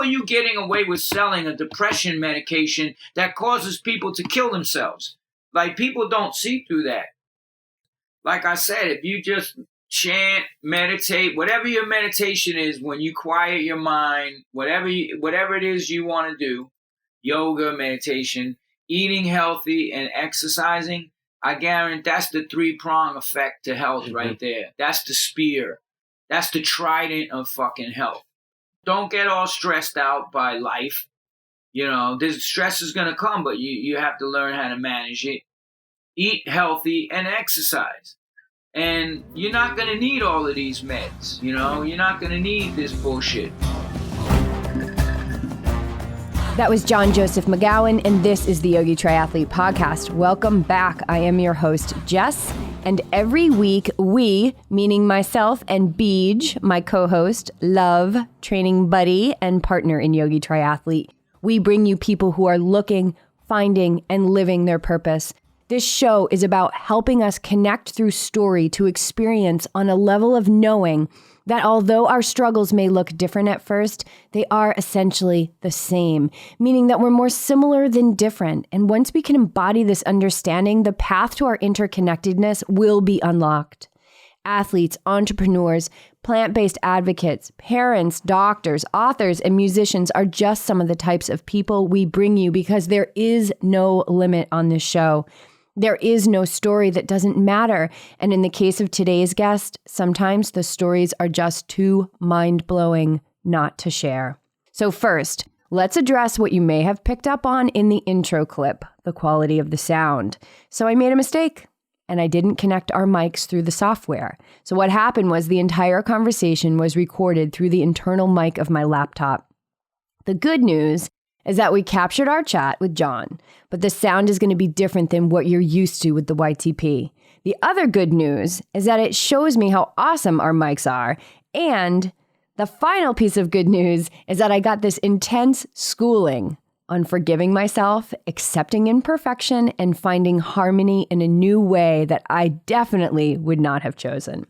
are you getting away with selling a depression medication that causes people to kill themselves? Like, people don't see through that. Like I said, if you just chant, meditate, whatever your meditation is, when you quiet your mind, whatever it is you want to do, yoga, meditation, eating healthy, and exercising, I guarantee that's the 3-prong effect to health right there. That's the spear. That's the trident of fucking health. Don't get all stressed out by life. You know, this stress is going to come, but you have to learn how to manage it. Eat healthy and exercise. And you're not going to need all of these meds. You know, you're not going to need this bullshit. That was John Joseph McGowan, and this is the Yogi Triathlete Podcast. Welcome back. I am your host, Jess, and every week we, meaning myself and Beej, my co-host, love, training buddy, and partner in Yogi Triathlete, we bring you people who are looking, finding, and living their purpose. This show is about helping us connect through story to experience on a level of knowing that although our struggles may look different at first, they are essentially the same, meaning that we're more similar than different. And once we can embody this understanding, the path to our interconnectedness will be unlocked. Athletes, entrepreneurs, plant-based advocates, parents, doctors, authors, and musicians are just some of the types of people we bring you because there is no limit on this show. There is no story that doesn't matter. And in the case of today's guest, sometimes the stories are just too mind-blowing not to share. So first, let's address what you may have picked up on in the intro clip, the quality of the sound. So I made a mistake, and I didn't connect our mics through the software. So what happened was the entire conversation was recorded through the internal mic of my laptop. The good news is that we captured our chat with John, but the sound is going to be different than what you're used to with the YTP. The other good news is that it shows me how awesome our mics are. And the final piece of good news is that I got this intense schooling on forgiving myself, accepting imperfection, and finding harmony in a new way that I definitely would not have chosen.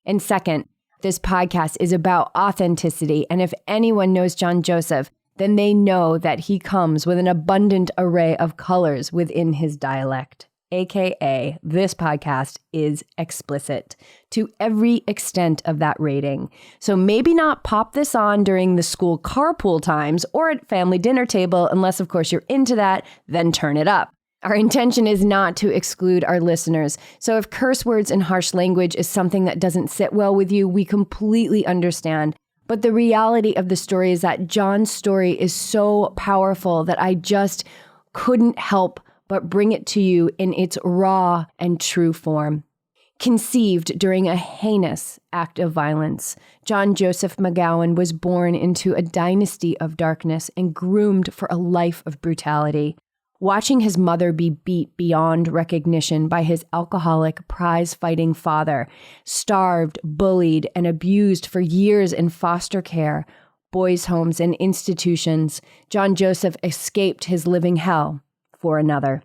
And second, this podcast is about authenticity. And if anyone knows John Joseph, then they know that he comes with an abundant array of colors within his dialect, aka this podcast is explicit to every extent of that rating. So maybe not pop this on during the school carpool times or at family dinner table, unless of course you're into that, then turn it up. Our intention is not to exclude our listeners. So if curse words and harsh language is something that doesn't sit well with you, we completely understand. But the reality of the story is that John's story is so powerful that I just couldn't help but bring it to you in its raw and true form. Conceived during a heinous act of violence, John Joseph McGowan was born into a dynasty of darkness and groomed for a life of brutality. Watching his mother be beat beyond recognition by his alcoholic, prize-fighting father, starved, bullied, and abused for years in foster care, boys' homes, and institutions, John Joseph escaped his living hell for another.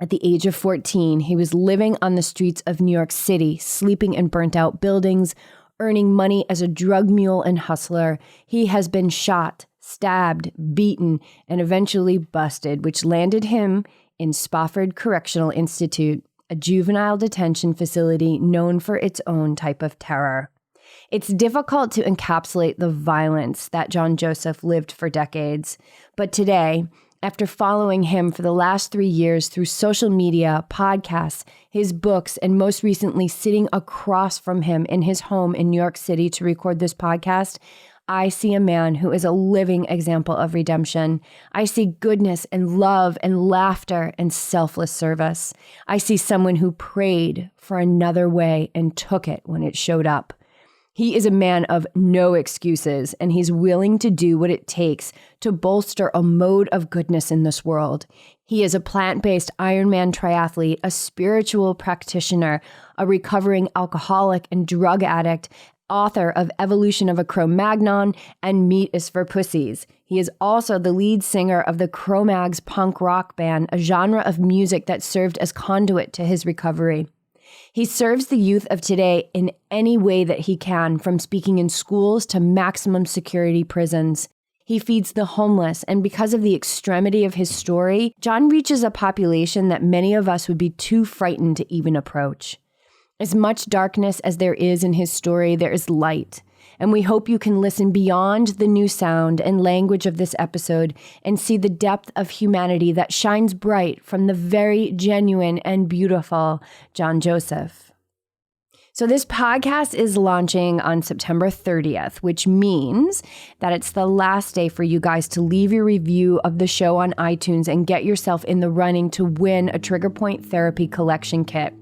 At the age of 14, he was living on the streets of New York City, sleeping in burnt-out buildings, earning money as a drug mule and hustler. He has been shot, stabbed, beaten, and eventually busted, which landed him in Spofford Correctional Institute, a juvenile detention facility known for its own type of terror. It's difficult to encapsulate the violence that John Joseph lived for decades, but today, after following him for the last 3 years through social media, podcasts, his books, and most recently sitting across from him in his home in New York City to record this podcast, I see a man who is a living example of redemption. I see goodness and love and laughter and selfless service. I see someone who prayed for another way and took it when it showed up. He is a man of no excuses, and he's willing to do what it takes to bolster a mode of goodness in this world. He is a plant-based Ironman triathlete, a spiritual practitioner, a recovering alcoholic and drug addict, author of Evolution of a Cro-Magnon and Meat is for Pussies. He is also the lead singer of the CroMags punk rock band, a genre of music that served as conduit to his recovery. He serves the youth of today in any way that he can, from speaking in schools to maximum security prisons. He feeds the homeless, and because of the extremity of his story, John reaches a population that many of us would be too frightened to even approach. As much darkness as there is in his story, there is light, and we hope you can listen beyond the new sound and language of this episode and see the depth of humanity that shines bright from the very genuine and beautiful John Joseph. So this podcast is launching on September 30th, which means that it's the last day for you guys to leave your review of the show on iTunes and get yourself in the running to win a Trigger Point Therapy Collection Kit.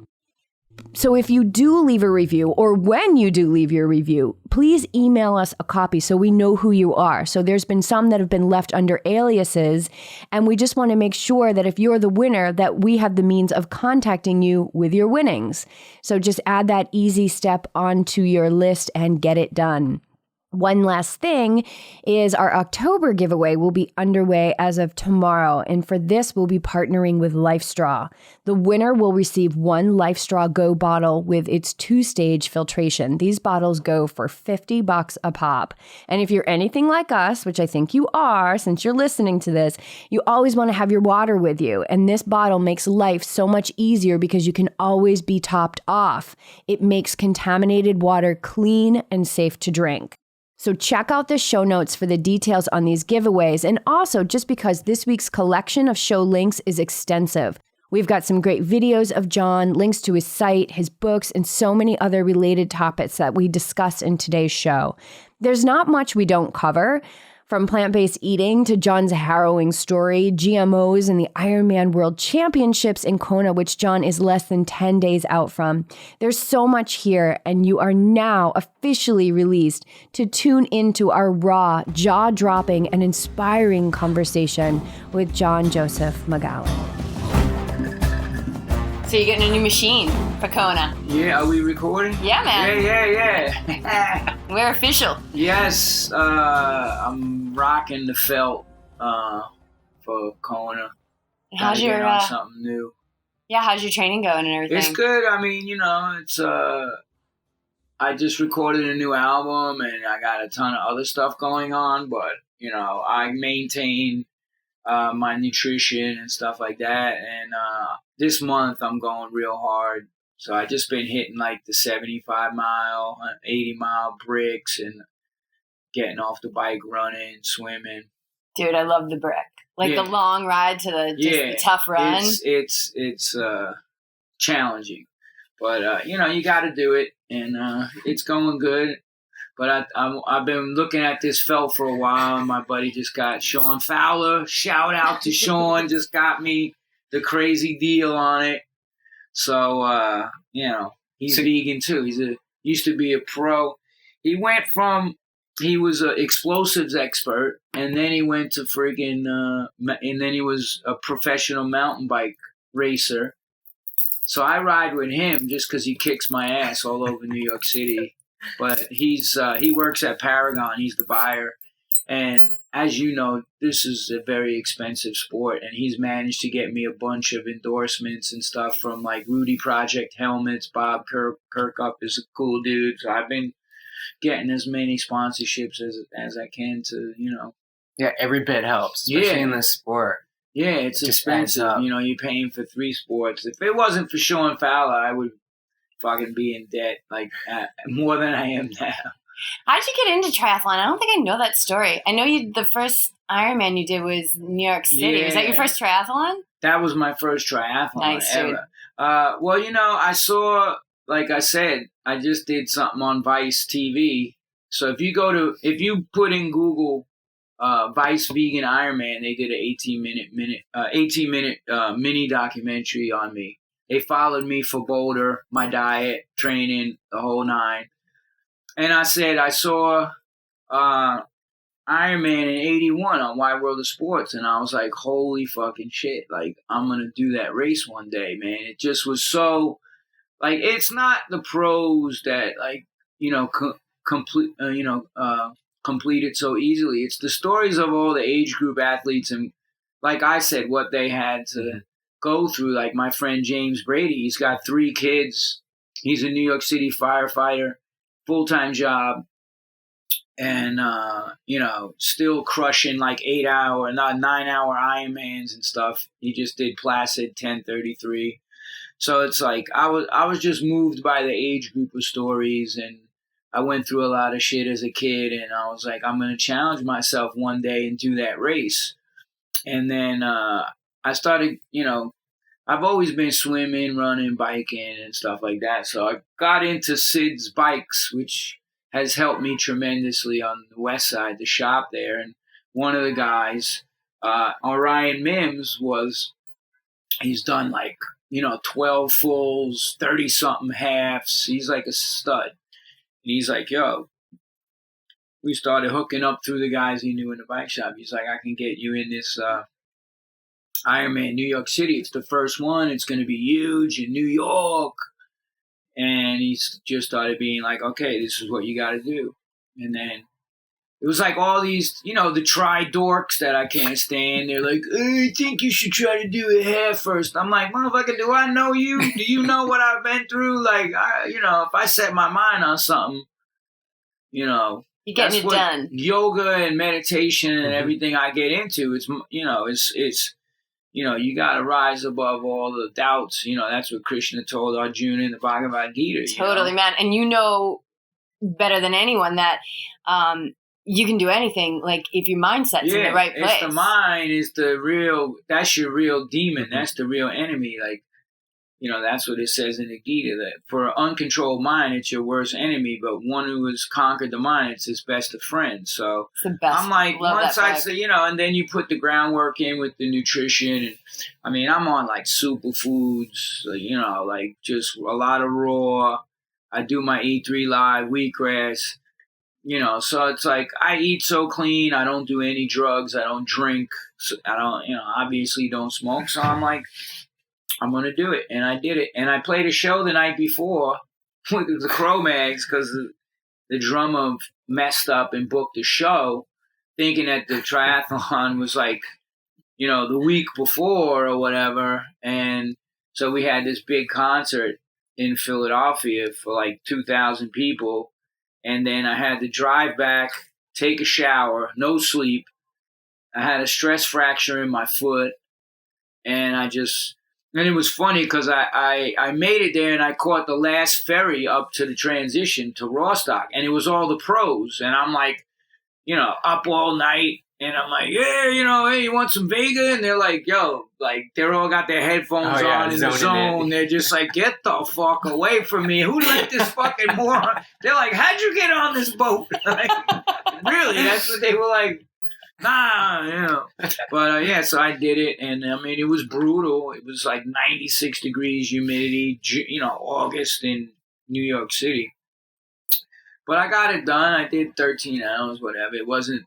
So if you do leave a review, or when you do leave your review, please email us a copy so we know who you are. So there's been some that have been left under aliases, and we just want to make sure that if you're the winner, that we have the means of contacting you with your winnings. So just add that easy step onto your list and get it done. One last thing is our October giveaway will be underway as of tomorrow. And for this, we'll be partnering with LifeStraw. The winner will receive one LifeStraw Go bottle with its 2-stage filtration. These bottles go for $50 a pop. And if you're anything like us, which I think you are, since you're listening to this, you always want to have your water with you. And this bottle makes life so much easier because you can always be topped off. It makes contaminated water clean and safe to drink. So check out the show notes for the details on these giveaways. And also, just because this week's collection of show links is extensive. We've got some great videos of John, links to his site, his books, and so many other related topics that we discussed in today's show. There's not much we don't cover, from plant-based eating to John's harrowing story, GMOs, and the Ironman World Championships in Kona, which John is less than 10 days out from. There's so much here, and you are now officially released to tune into our raw, jaw-dropping, and inspiring conversation with John Joseph McGowan. So you're getting a new machine for Kona. Yeah, are we recording? Yeah, man. Yeah. We're official. Yes, I'm rocking the felt for Kona. How's Gotta your get on something new? Yeah, how's your training going and everything? It's good. I mean, it's I just recorded a new album and I got a ton of other stuff going on, but I maintain my nutrition and stuff like that, and this month I'm going real hard. So I just been hitting like the 75 mile, 80 mile bricks and getting off the bike, running, swimming. Dude, I love the brick. Like the long ride to the tough run. It's challenging, but you got to do it, and it's going good. But I've been looking at this felt for a while, and my buddy just got Sean Fowler. Shout out to Sean, just got me the crazy deal on it. So he's vegan too. Used to be a pro. He was an explosives expert, and then he went to and then he was a professional mountain bike racer. So I ride with him just because he kicks my ass all over New York City. But he works at Paragon. He's the buyer. And as you know, this is a very expensive sport. And he's managed to get me a bunch of endorsements and stuff from like Rudy Project helmets. Bob Kirkup is a cool dude. So I've been getting as many sponsorships as I can to, Yeah, every bit helps, especially in this sport. Yeah, it's expensive. You're paying for 3 sports. If it wasn't for Sean Fowler, I would fucking be in debt like more than I am now. How'd you get into triathlon? I don't think I know that story. I know the first Ironman you did was New York City. Yeah. Was that your first triathlon? That was my first triathlon ever. Dude. I saw, like I said, I just did something on Vice TV. So if you put in Google Vice Vegan Ironman, they did an 18-minute mini documentary on me. They followed me for Boulder, my diet, training, the whole 9. And I said, I saw Ironman in 81 on Wide World of Sports. And I was like, holy fucking shit. Like, I'm going to do that race one day, man. It just was so, like, it's not the pros that, like, complete it so easily. It's the stories of all the age group athletes and, like I said, what they had to go through. Like my friend James Brady, he's got 3 kids. He's a New York City firefighter, full-time job. and still crushing like 9-hour Ironmans and stuff. He just did Placid 10:33. So it's like I was just moved by the age group of stories, and I went through a lot of shit as a kid, and I was like, I'm gonna challenge myself one day and do that race. And then I started, I've always been swimming, running, biking, and stuff like that. So I got into Sid's Bikes, which has helped me tremendously on the west side, the shop there. And one of the guys, Orion Mims, he's done like, 12 fulls, 30-something halves. He's like a stud. And he's like, yo, we started hooking up through the guys he knew in the bike shop. He's like, I can get you in this Ironman New York City. It's the first one. It's going to be huge in New York. And he's just started being like, okay, this is what you got to do. And then it was like all these, the tri-dorks that I can't stand. They're like, I think you should try to do it half first. I'm like, motherfucker, do I know you? Do you know what I've been through? Like, if I set my mind on something, you're getting it done. Yoga and meditation and everything I get into, it's you got to rise above all the doubts. That's what Krishna told Arjuna in the Bhagavad Gita. Totally, man. And better than anyone that you can do anything, like if your mindset's in the right place. The mind is that's your real demon. That's the real enemy. Like, that's what it says in the Gita, that for an uncontrolled mind, it's your worst enemy, but one who has conquered the mind, it's his best of friends. So it's the best. I'm like, once I say, and then you put the groundwork in with the nutrition. And I mean, I'm on like superfoods, like just a lot of raw. I do my E3 Live, wheatgrass, so it's like I eat so clean. I don't do any drugs. I don't drink. I don't, obviously don't smoke. So I'm like, I'm going to do it. And I did it. And I played a show the night before with the CroMags because the drummer messed up and booked the show thinking that the triathlon was like, the week before or whatever. And so we had this big concert in Philadelphia for like 2,000 people. And then I had to drive back, take a shower, no sleep. I had a stress fracture in my foot. And it was funny because I made it there and I caught the last ferry up to the transition to Rostock. And it was all the pros. And I'm like, up all night. And I'm like, yeah, hey, you want some Vega? And they're like, yo, like they're all got their headphones on in the zone. They're just like, get the fuck away from me. Who let this fucking moron? They're like, how'd you get on this boat? Like, really? That's what they were like. Nah, But so I did it, and I mean, it was brutal. It was like 96 degrees humidity, August in New York City. But I got it done. I did 13 hours, whatever. It wasn't,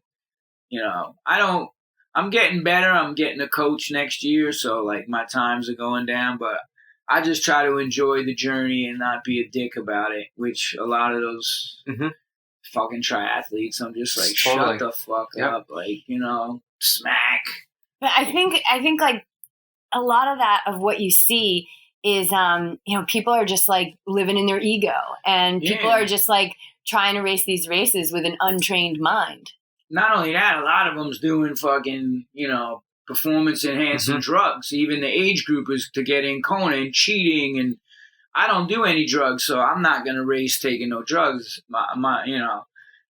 I'm getting better. I'm getting a coach next year, so like my times are going down, but I just try to enjoy the journey and not be a dick about it, which a lot of those fucking triathletes, I'm just like, shut the fuck up, like, smack. But I think like a lot of that of what you see is, people are just like living in their ego, and people are just like trying to race these races with an untrained mind. Not only that, a lot of them's doing fucking, performance enhancing drugs. Even the age group is to get in Kona and cheating, and I don't do any drugs, so I'm not gonna race taking no drugs.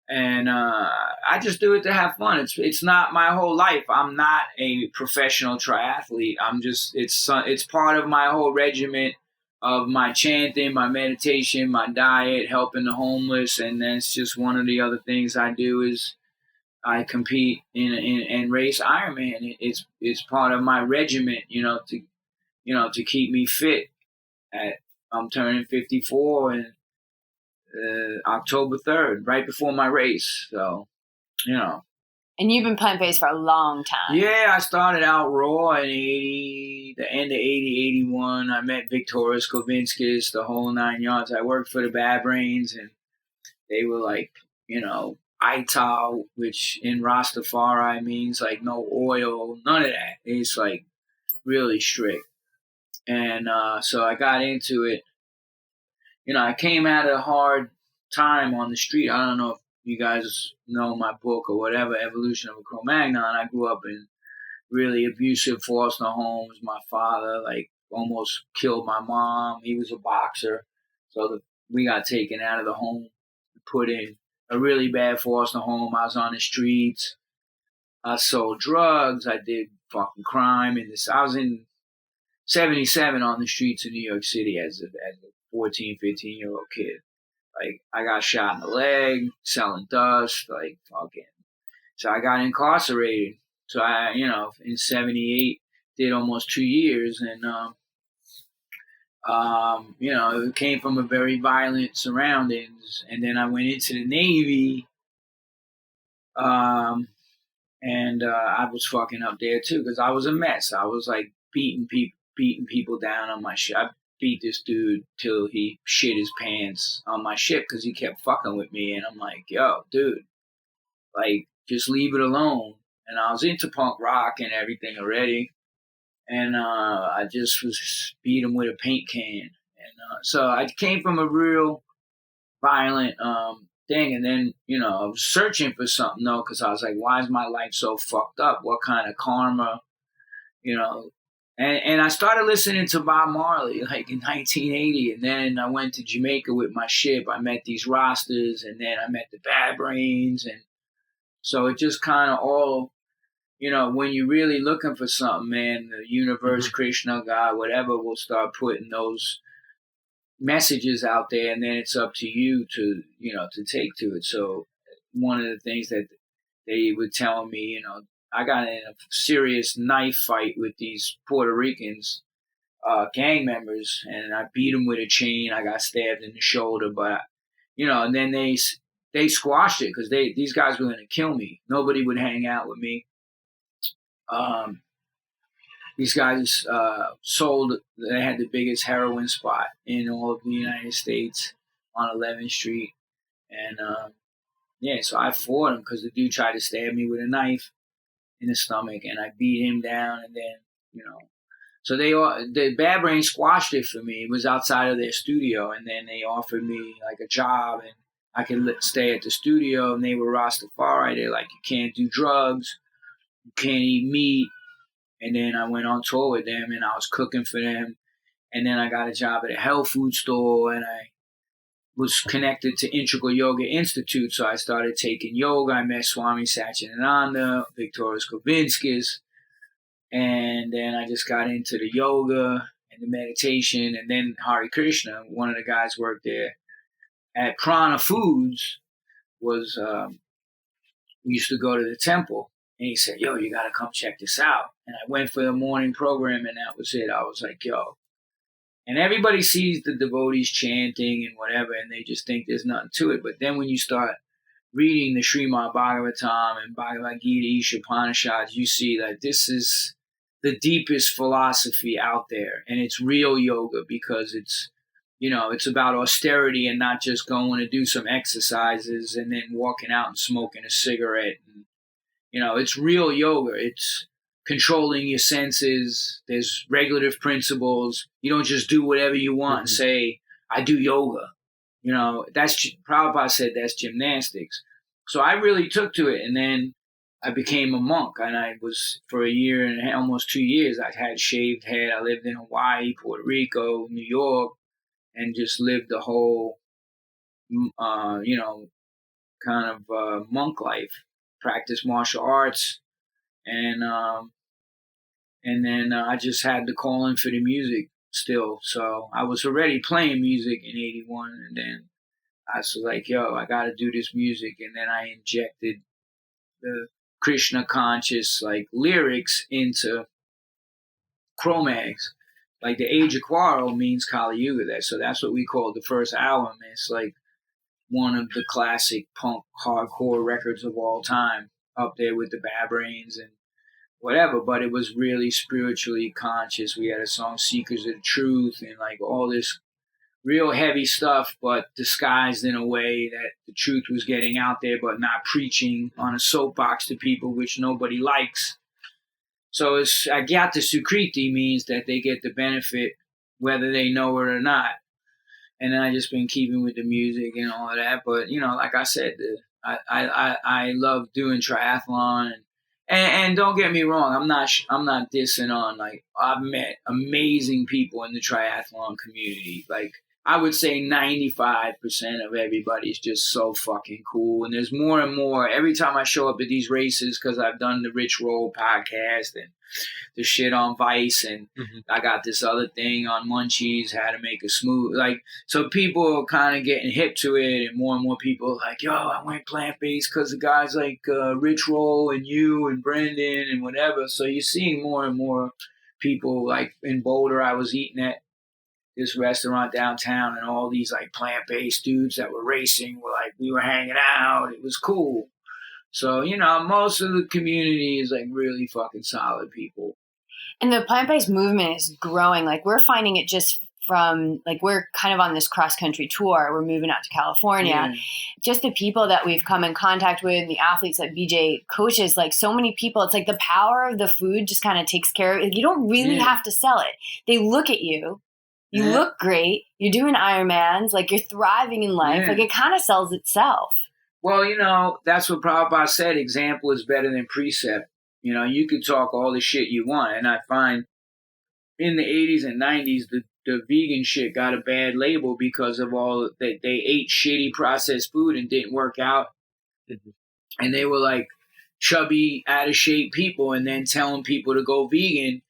And I just do it to have fun. It's not my whole life. I'm not a professional triathlete. I'm just it's part of my whole regiment of my chanting, my meditation, my diet, helping the homeless, and then it's just one of the other things I do is I compete in race Ironman. It's part of my regiment, to keep me fit. I'm turning 54 and October 3rd, right before my race. So, And you've been plant-based for a long time. Yeah, I started out raw in the end of 80, 81. I met Victoria Skovinskis, the whole 9 yards. I worked for the Bad Brains, and they were like, Ital, which in Rastafari means like no oil, none of that. It's like really strict. And so I got into it. I came at a hard time on the street. I don't know if you guys know my book or whatever, Evolution of a Cro-Magnon, I grew up in really abusive foster homes. My father, almost killed my mom. He was a boxer. So we got taken out of the home, put in a really bad foster home. I was on the streets. I sold drugs. I did fucking crime. I was in 77 on the streets of New York City as a 14, 15-year-old kid. I got shot in the leg, selling dust, fucking. So I got incarcerated. So I, in 78, did almost 2 years. And, it came from a very violent surroundings. And then I went into the Navy. And I was fucking up there too, because I was a mess. I was beating people down on my ship. I beat this dude till he shit his pants on my ship because he kept fucking with me. And I'm like, yo, dude, just leave it alone. And I was into punk rock and everything already. And I just was beat him with a paint can. And so I came from a real violent thing. And then, I was searching for something, though, because I was like, why is my life so fucked up? What kind of karma, And I started listening to Bob Marley, in 1980. And then I went to Jamaica with my ship. I met these Rastas, and then I met the Bad Brains. And so it just kind of all, when you're really looking for something, man, the universe, Krishna, God, whatever, will start putting those messages out there, and then it's up to you to, to take to it. So one of the things that they were telling me, I got in a serious knife fight with these Puerto Ricans, gang members, and I beat them with a chain. I got stabbed in the shoulder, but, and then they squashed it because these guys were going to kill me. Nobody would hang out with me. These guys they had the biggest heroin spot in all of the United States on 11th Street. And, so I fought him because the dude tried to stab me with a knife in the stomach, and I beat him down. And then, so the Bad Brains squashed it for me. It was outside of their studio, and then they offered me a job, and I could stay at the studio. And they were Rastafari. They're like, you can't do drugs, you can't eat meat. And then I went on tour with them, and I was cooking for them. And then I got a job at a health food store, and I was connected to Integral Yoga Institute. So I started taking yoga. I met Swami Satchidananda, Viktoras Kovinskis. And then I just got into the yoga and the meditation. And then Hare Krishna, one of the guys worked there at Prana Foods, we used to go to the temple. And he said, yo, you got to come check this out. And I went for the morning program, and that was it. I was like, yo. And everybody sees the devotees chanting and whatever, and they just think there's nothing to it. But then when you start reading the Srimad Bhagavatam and Bhagavad Gita, Upanishads, you see that this is the deepest philosophy out there. And it's real yoga because it's, it's about austerity and not just going to do some exercises and then walking out and smoking a cigarette. And, it's real yoga. It's controlling your senses. There's regulative principles. You don't just do whatever you want and say, I do yoga. Prabhupada said that's gymnastics. So I really took to it. And then I became a monk. And I was, for a year and almost 2 years, I had shaved head. I lived in Hawaii, Puerto Rico, New York, and just lived the whole, monk life. Practiced martial arts, and then I just had the calling for the music still. So I was already playing music in '81, and then I was like, yo, I got to do this music. And then I injected the Krishna conscious lyrics into CroMags. The Age of Quarrel means Kali Yuga. So that's what we called the first album. It's one of the classic punk hardcore records of all time, up there with the Bad Brains and whatever, but it was really spiritually conscious. We had a song, Seekers of the Truth, and all this real heavy stuff, but disguised in a way that the truth was getting out there, but not preaching on a soapbox to people, which nobody likes. So it's Agyata Sukriti means that they get the benefit whether they know it or not. And then I just been keeping with the music and all of that. But, like I said, I love doing triathlon, and don't get me wrong, I'm not dissing on, like, I've met amazing people in the triathlon community. Like, I would say 95% of everybody's just so fucking cool. And there's more and more every time I show up at these races, because I've done the Rich Roll podcast and the shit on Vice, and I got this other thing on Munchies, how to make a smooth, like, so people are kind of getting hip to it, and more people are like, yo, I went plant-based because of guys like Rich Roll and you and Brendan and whatever. So you're seeing more and more people, like in Boulder, I was eating at this restaurant downtown, and all these like plant-based dudes that were racing were like, we were hanging out, it was cool. So, most of the community is like really fucking solid people. And the plant-based movement is growing. Like, we're finding it just from, like, we're kind of on this cross-country tour. We're moving out to California. Yeah. Just the people that we've come in contact with, the athletes that BJ coaches, like, so many people, it's like the power of the food just kind of takes care of it. You don't really have to sell it. They look at you. You look great. You're doing Ironmans. Like, you're thriving in life. Like, it kind of sells itself. Well, that's what Prabhupada said. Example is better than precept. You could talk all the shit you want. And I find in the 80s and 90s, the vegan shit got a bad label because of all that they ate shitty processed food and didn't work out. And they were like chubby, out of shape people, and then telling people to go vegan.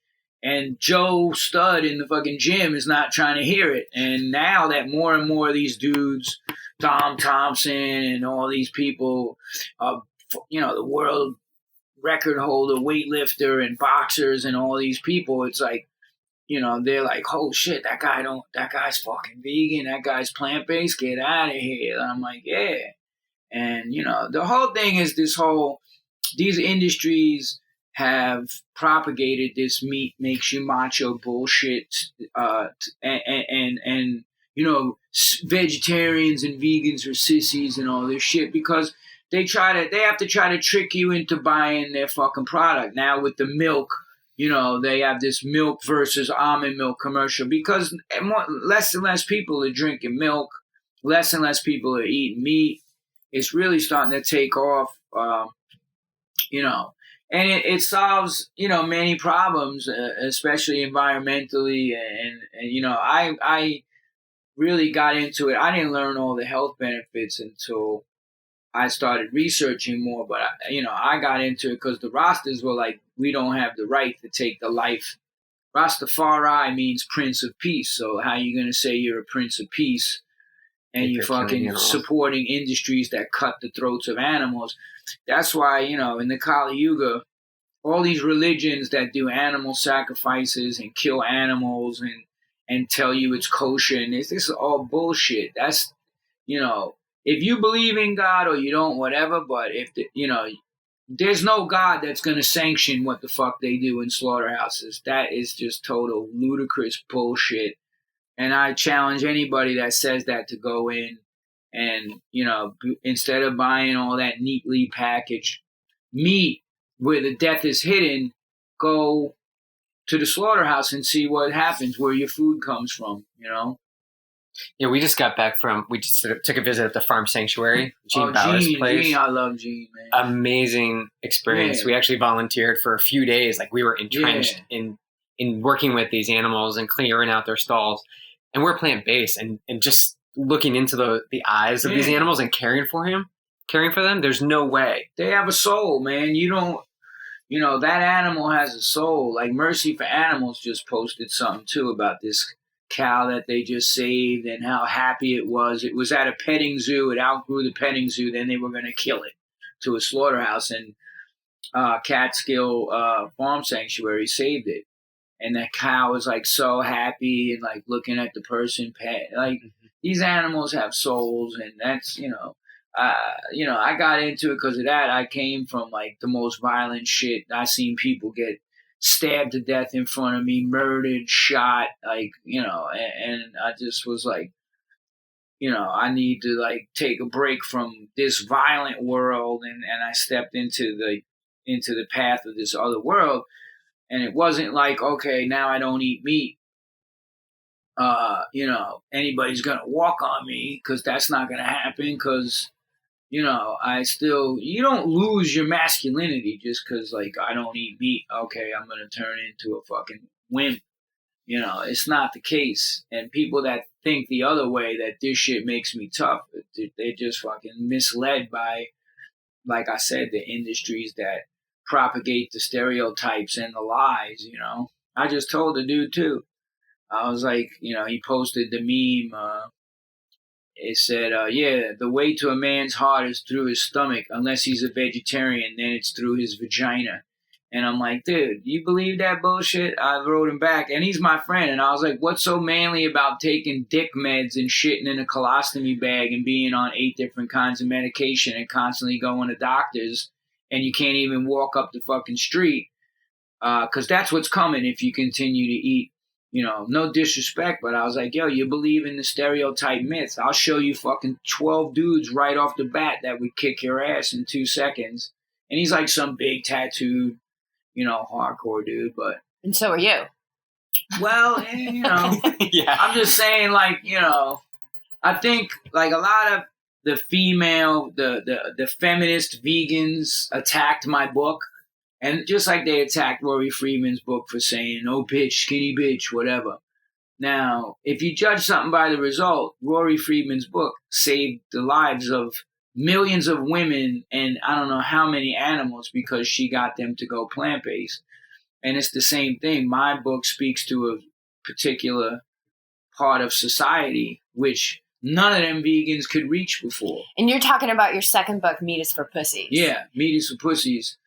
And Joe Stud in the fucking gym is not trying to hear it. And now that more and more of these dudes, Tom Thompson and all these people, the world record holder, weightlifter, and boxers, and all these people, it's like, they're like, oh shit, that guy's fucking vegan, that guy's plant-based, get out of here. And I'm like, yeah. And, the whole thing is these industries have propagated this meat makes you macho bullshit, and vegetarians and vegans are sissies and all this shit, because they have to try to trick you into buying their fucking product. Now with the milk, they have this milk versus almond milk commercial, because less and less people are drinking milk, less and less people are eating meat. It's really starting to take off, and it solves, many problems, especially environmentally. And I really got into it. I didn't learn all the health benefits until I started researching more. But, I got into it because the Rastas were like, we don't have the right to take the life. Rastafari means Prince of Peace. So how are you going to say you're a Prince of Peace and you're fucking supporting industries that cut the throats of animals? That's why, in the Kali Yuga, all these religions that do animal sacrifices and kill animals and tell you it's kosher, and this is all bullshit. That's, if you believe in God or you don't, whatever, but there's no God that's going to sanction what the fuck they do in slaughterhouses. That is just total ludicrous bullshit. And I challenge anybody that says that to go in and, instead of buying all that neatly packaged meat where the death is hidden, go to the slaughterhouse and see what happens, where your food comes from, Yeah, we just got back we just took a visit at the farm sanctuary, Gene Bauer's place. Gene, I love Gene, man. Amazing experience. Yeah. We actually volunteered for a few days. Like, we were entrenched in working with these animals and clearing out their stalls. And we're plant-based, and just looking into the eyes of these animals and caring for them, there's no way. They have a soul, man. That animal has a soul. Like, Mercy for Animals just posted something too about this cow that they just saved and how happy it was. It was at a petting zoo. It outgrew the petting zoo. Then they were going to kill it to a slaughterhouse, and Catskill Farm Sanctuary saved it. And that cow was like so happy and like looking at the person pet. Like, these animals have souls, and that's, I got into it because of that. I came from like the most violent shit. I seen people get stabbed to death in front of me, murdered, shot, like, and I just was like, I need to like take a break from this violent world, and I stepped into the path of this other world. And it wasn't like, okay, now I don't eat meat. Anybody's going to walk on me, because that's not going to happen, because, you know, you don't lose your masculinity just because, like, I don't eat meat. Okay, I'm going to turn into a fucking wimp. You know, it's not the case. And people that think the other way, that this shit makes me tough, they're just fucking misled by, like I said, the industries that propagate the stereotypes and the lies, you know. I just told the dude, too. I was like, you know, he posted the meme. It said, yeah, the way to a man's heart is through his stomach. Unless he's a vegetarian, then it's through his vagina. And I'm like, dude, you believe that bullshit? I wrote him back, and he's my friend. And I was like, what's so manly about taking dick meds and shitting in a colostomy bag and being on 8 different kinds of medication and constantly going to doctors, and you can't even walk up the fucking street? Because that's what's coming if you continue to eat. You know, no disrespect, but I was like, yo, you believe in the stereotype myths. I'll show you fucking 12 dudes right off the bat that would kick your ass in 2 seconds. And he's like some big tattooed, you know, hardcore dude, but... And so are you. Well, you know, Yeah. I'm just saying, like, you know, I think, like, a lot of the female, the feminist vegans attacked my book. And just like they attacked Rory Freeman's book for saying, oh, bitch, skinny bitch, whatever. Now, if you judge something by the result, Rory Freeman's book saved the lives of millions of women and I don't know how many animals because she got them to go plant-based. And it's the same thing. My book speaks to a particular part of society which none of them vegans could reach before. And you're talking about your second book, Meat is for Pussies. Yeah, Meat is for Pussies.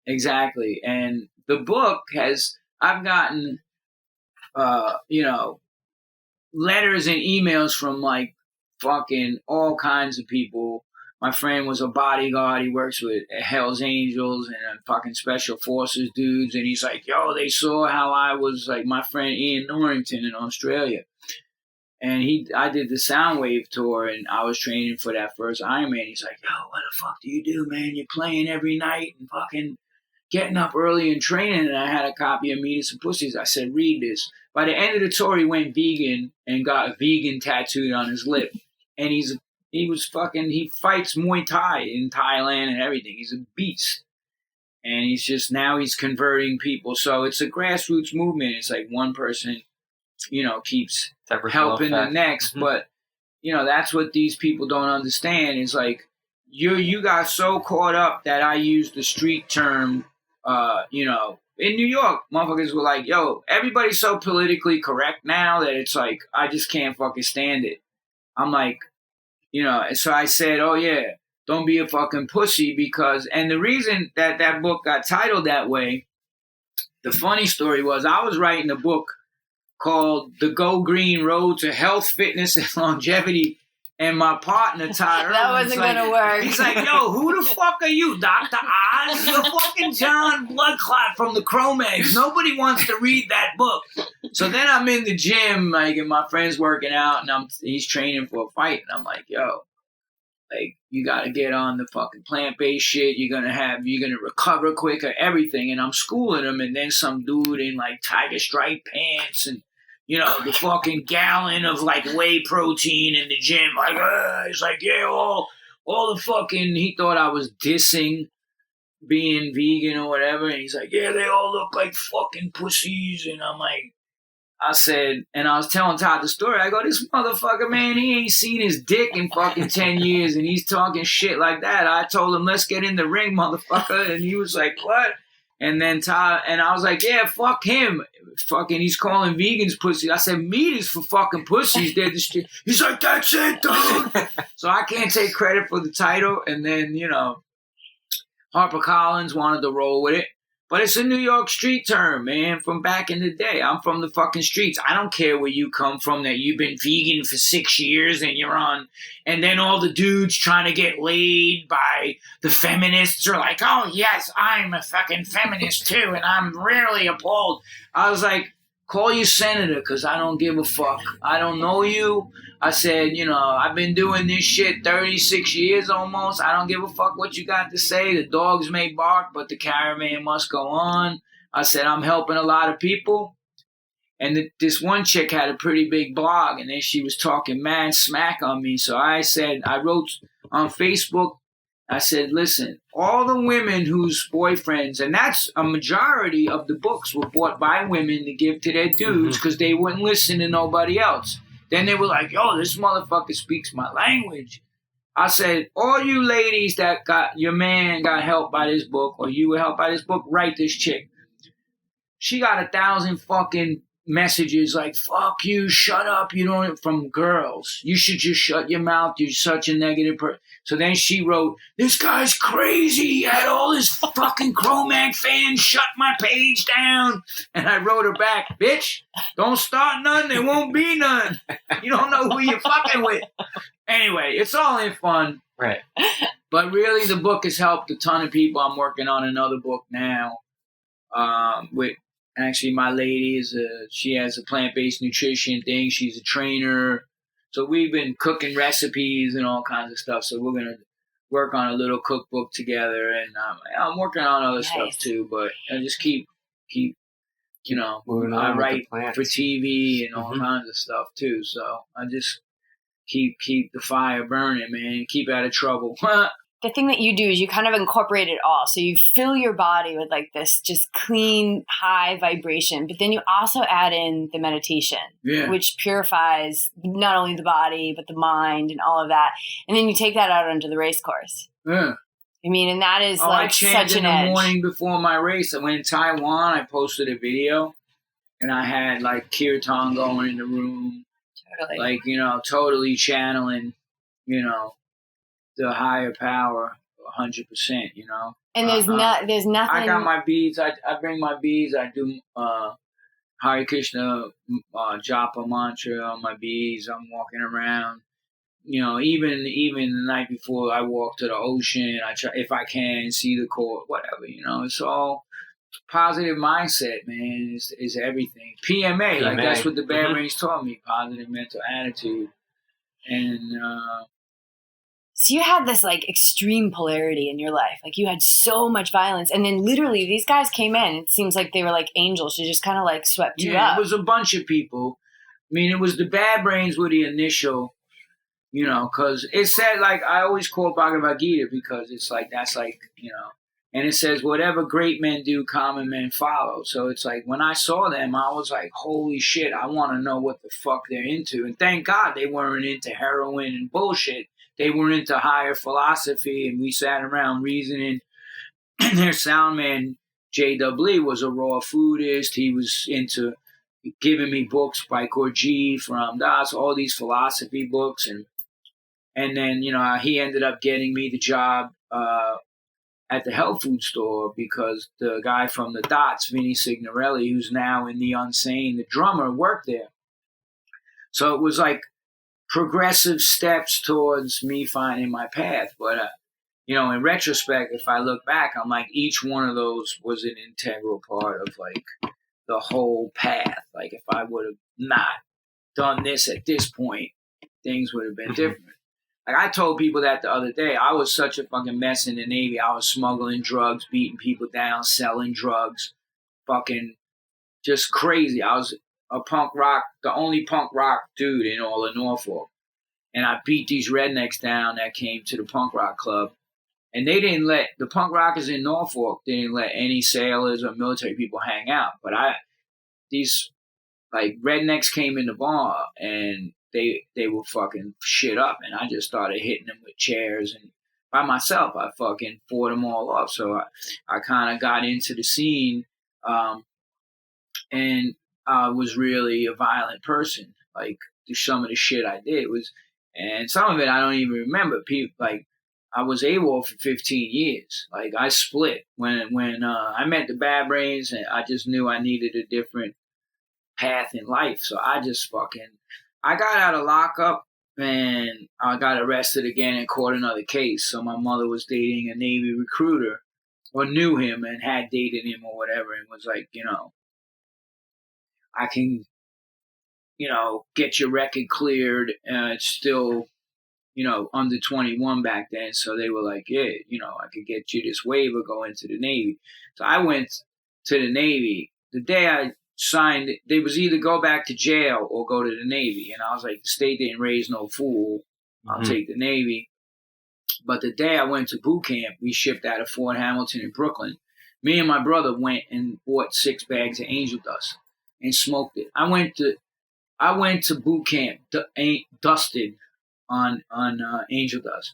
Exactly. And the book I've gotten, you know, letters and emails from like fucking all kinds of people. My friend was a bodyguard. He works with Hell's Angels and fucking Special Forces dudes. And he's like, yo, they saw how I was like my friend Ian Norrington in Australia. And I did the Soundwave tour, and I was training for that first Ironman. He's like, yo, what the fuck do you do, man? You're playing every night and fucking getting up early and training. And I had a copy of Meat is for Pussies. I said, read this. By the end of the tour, he went vegan and got a vegan tattooed on his lip. And he fights Muay Thai in Thailand and everything. He's a beast. And he's converting people. So it's a grassroots movement. It's like one person, you know, keeps helping the next. Mm-hmm. But, you know, that's what these people don't understand. Is like, you got so caught up that I used the street term, you know, in New York, motherfuckers were like, yo, everybody's so politically correct now that it's like, I just can't fucking stand it. I'm like, you know, so I said, oh yeah, don't be a fucking pussy and the reason that book got titled that way, the funny story was I was writing a book called The Go Green Road to Health, Fitness, and Longevity. And my partner, Ty that wasn't going to work. He's like, yo, who the fuck are you, Dr. Oz? You're fucking John Bloodclot from the CroMags. Nobody wants to read that book. So then I'm in the gym, like, and my friend's working out, and he's training for a fight. And I'm like, yo, like, you got to get on the fucking plant-based shit. You're going to recover quicker, everything. And I'm schooling him, and then some dude in, like, tiger stripe pants and, you know, the fucking gallon of, like, whey protein in the gym. Like, he's like, yeah, all the fucking, he thought I was dissing being vegan or whatever. And he's like, yeah, they all look like fucking pussies. And I'm like, I said, and I was telling Todd the story. I go, this motherfucker, man, he ain't seen his dick in fucking 10 years. And he's talking shit like that. I told him, let's get in the ring, motherfucker. And he was like, what? And then Todd, and I was like, yeah, fuck him. Fucking, he's calling vegans pussies. I said, meat is for fucking pussies. He's like, that's it, dude. So I can't take credit for the title. And then, you know, HarperCollins wanted to roll with it. But it's a New York street term, man, from back in the day. I'm from the fucking streets. I don't care where you come from, that you've been vegan for 6 years and you're on. And then all the dudes trying to get laid by the feminists are like, oh, yes, I'm a fucking feminist too. And I'm really appalled. I was like, call you senator, because I don't give a fuck. I don't know you. I said, you know, I've been doing this shit 36 years almost. I don't give a fuck what you got to say. The dogs may bark, but the caravan must go on. I said, I'm helping a lot of people. And this one chick had a pretty big blog, and then she was talking mad smack on me. So I said, I wrote on Facebook. I said, listen, all the women whose boyfriends, and that's a majority of the books were bought by women to give to their dudes because they wouldn't listen to nobody else. Then they were like, yo, this motherfucker speaks my language. I said, all you ladies that got your man got helped by this book or you were helped by this book, write this chick. She got 1,000 fucking messages like, fuck you, shut up, you don't, from girls. You should just shut your mouth, you're such a negative person. So then she wrote, this guy's crazy, he had all his fucking CroMags fans shut my page down. And I wrote her back, bitch, don't start none, there won't be none. You don't know who you're fucking with. Anyway, it's all in fun. Right. But really the book has helped a ton of people. I'm working on another book now with actually my lady she has a plant-based nutrition thing. She's a trainer. So we've been cooking recipes and all kinds of stuff. So we're going to work on a little cookbook together. And I'm working on other stuff too. But I just keep you know, I write for TV and all kinds of stuff too. So I just keep the fire burning, man. Keep out of trouble. The thing that you do is you kind of incorporate it all. So you fill your body with like this just clean, high vibration, but then you also add in the meditation, which purifies not only the body, but the mind and all of that. And then you take that out onto the race course. Yeah. I mean, and that is like such an edge. In the morning before my race, I went in Taiwan, I posted a video and I had like kirtan going in the room. Totally. Like, you know, totally channeling, you know, the higher power, 100%, you know. And there's nothing. I got my beads. I bring my beads. I do Hare Krishna japa mantra on my beads. I'm walking around. You know, even the night before, I walk to the ocean. I try, if I can, see the court, whatever. You know, it's all positive mindset, man. Is everything. PMA, like that's what the Bad Brains taught me. Positive mental attitude, and. So you had this like extreme polarity in your life. Like you had so much violence. And then literally these guys came in. It seems like they were like angels. They just kind of like swept you up. It was a bunch of people. I mean, it was the Bad Brains were the initial, you know, because it said like, I always quote Bhagavad Gita because it's like, that's like, you know, and it says, whatever great men do, common men follow. So it's like, when I saw them, I was like, holy shit, I want to know what the fuck they're into. And thank God they weren't into heroin and bullshit. They were into higher philosophy, and we sat around reasoning. And their sound man, J.W. was a raw foodist. He was into giving me books by Gurdjieff, from Das, all these philosophy books. And then, you know, he ended up getting me the job at the health food store because the guy from the Dots, Vinny Signorelli, who's now in the Unsane, the drummer, worked there. So it was like progressive steps towards me finding my path. But, you know, in retrospect, if I look back, I'm like, each one of those was an integral part of like the whole path. Like if I would have not done this at this point, things would have been different. Like I told people that the other day, I was such a fucking mess in the Navy. I was smuggling drugs, beating people down, selling drugs, fucking just crazy. I was a punk rock, the only punk rock dude in all of Norfolk. And I beat these rednecks down that came to the punk rock club. And they didn't let, the punk rockers in Norfolk, they didn't let any sailors or military people hang out. But these like rednecks came in the bar and they were fucking shit up. And I just started hitting them with chairs. And by myself, I fucking fought them all off. So I kind of got into the scene. And I was really a violent person. Like some of the shit I did was, and some of it I don't even remember. People like I was AWOL for 15 years. Like I split when I met the Bad Brains, and I just knew I needed a different path in life. So I just I got out of lockup and I got arrested again and caught another case. So my mother was dating a Navy recruiter, or knew him and had dated him or whatever, and was like, you know, I can, you know, get your record cleared. It's still, you know, under 21 back then. So they were like, yeah, you know, I could get you this waiver, go into the Navy. So I went to the Navy. The day I signed, they was either go back to jail or go to the Navy. And I was like, the state didn't raise no fool. I'll take the Navy. But the day I went to boot camp, we shipped out of Fort Hamilton in Brooklyn. Me and my brother went and bought 6 bags of angel dust and smoked it. I went to boot camp dusted on angel dust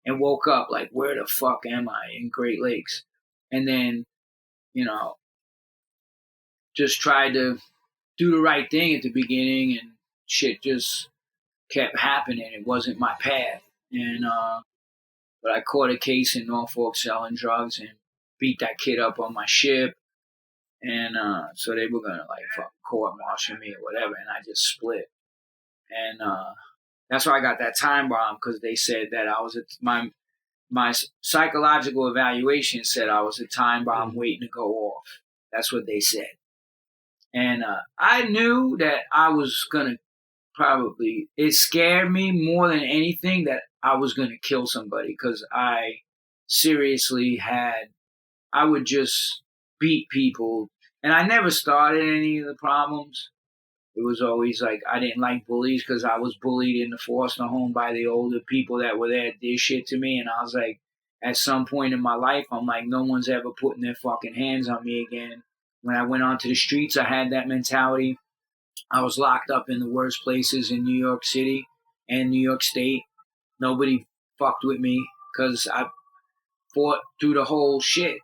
and woke up like, where the fuck am I in Great Lakes? And then, just tried to do the right thing at the beginning, and shit just kept happening. It wasn't my path. And but I caught a case in Norfolk selling drugs and beat that kid up on my ship. And so they were gonna like fucking court-martial me or whatever, and I just split. And that's why I got that time bomb, because they said that I was my psychological evaluation said I was a time bomb waiting to go off. That's what they said. And I knew that I was gonna probably, it scared me more than anything that I was gonna kill somebody, because I seriously I would just beat people, and I never started any of the problems. It was always like, I didn't like bullies because I was bullied in the foster home by the older people that were there, did shit to me. And I was like, at some point in my life, I'm like, no one's ever putting their fucking hands on me again. When I went onto the streets, I had that mentality. I was locked up in the worst places in New York City and New York State. Nobody fucked with me because I fought through the whole shit.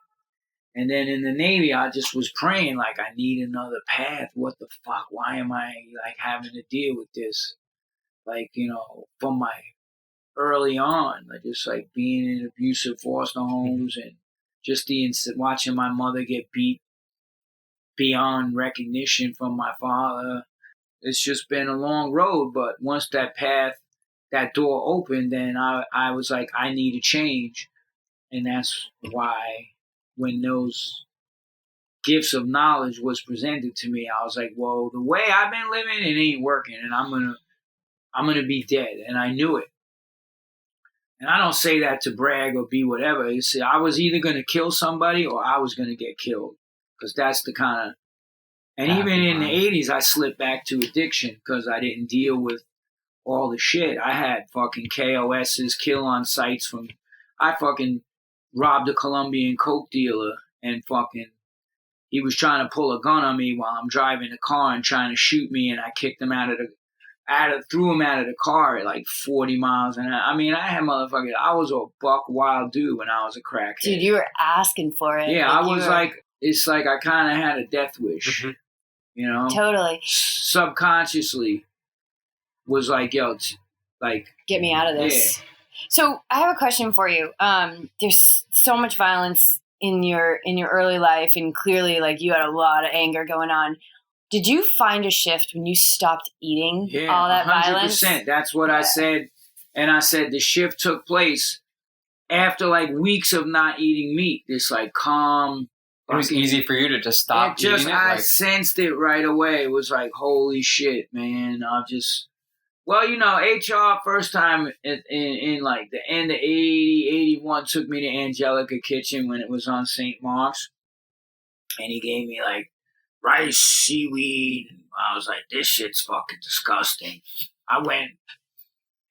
And then in the Navy, I just was praying, like, I need another path. What the fuck? Why am I, like, having to deal with this? Like, from my early on, like, just, like, being in abusive foster homes and just watching my mother get beat beyond recognition from my father. It's just been a long road. But once that door opened, then I was like, I need a change. And that's why, when those gifts of knowledge was presented to me, I was like, well, the way I've been living, it ain't working, and I'm gonna be dead. And I knew it. And I don't say that to brag or be whatever. I was either gonna kill somebody or I was gonna get killed, because that's the kind of. And even in the 80s, I slipped back to addiction because I didn't deal with all the shit. I had fucking KOSs, kill on sights I fucking robbed a Colombian coke dealer, and fucking he was trying to pull a gun on me while I'm driving the car and trying to shoot me, and I kicked him threw him out of the car at like 40 miles an hour. I mean, I was a buck wild dude when I was a crackhead. Dude, you were asking for it. Yeah, it's like I kind of had a death wish, Totally. Subconsciously was like, yo, like, get me out of this. Yeah. So I have a question for you. There's so much violence in your early life, and clearly, like, you had a lot of anger going on. Did you find a shift when you stopped eating all that 100%. Violence? That's what I said. And I said the shift took place after like weeks of not eating meat. This like calm. It was easy for you to just stop eating it? I sensed it right away. It was like, holy shit, man. HR first time in like the end of 80, 81 took me to Angelica Kitchen when it was on St. Mark's. And he gave me like rice, seaweed. I was like, this shit's fucking disgusting. I went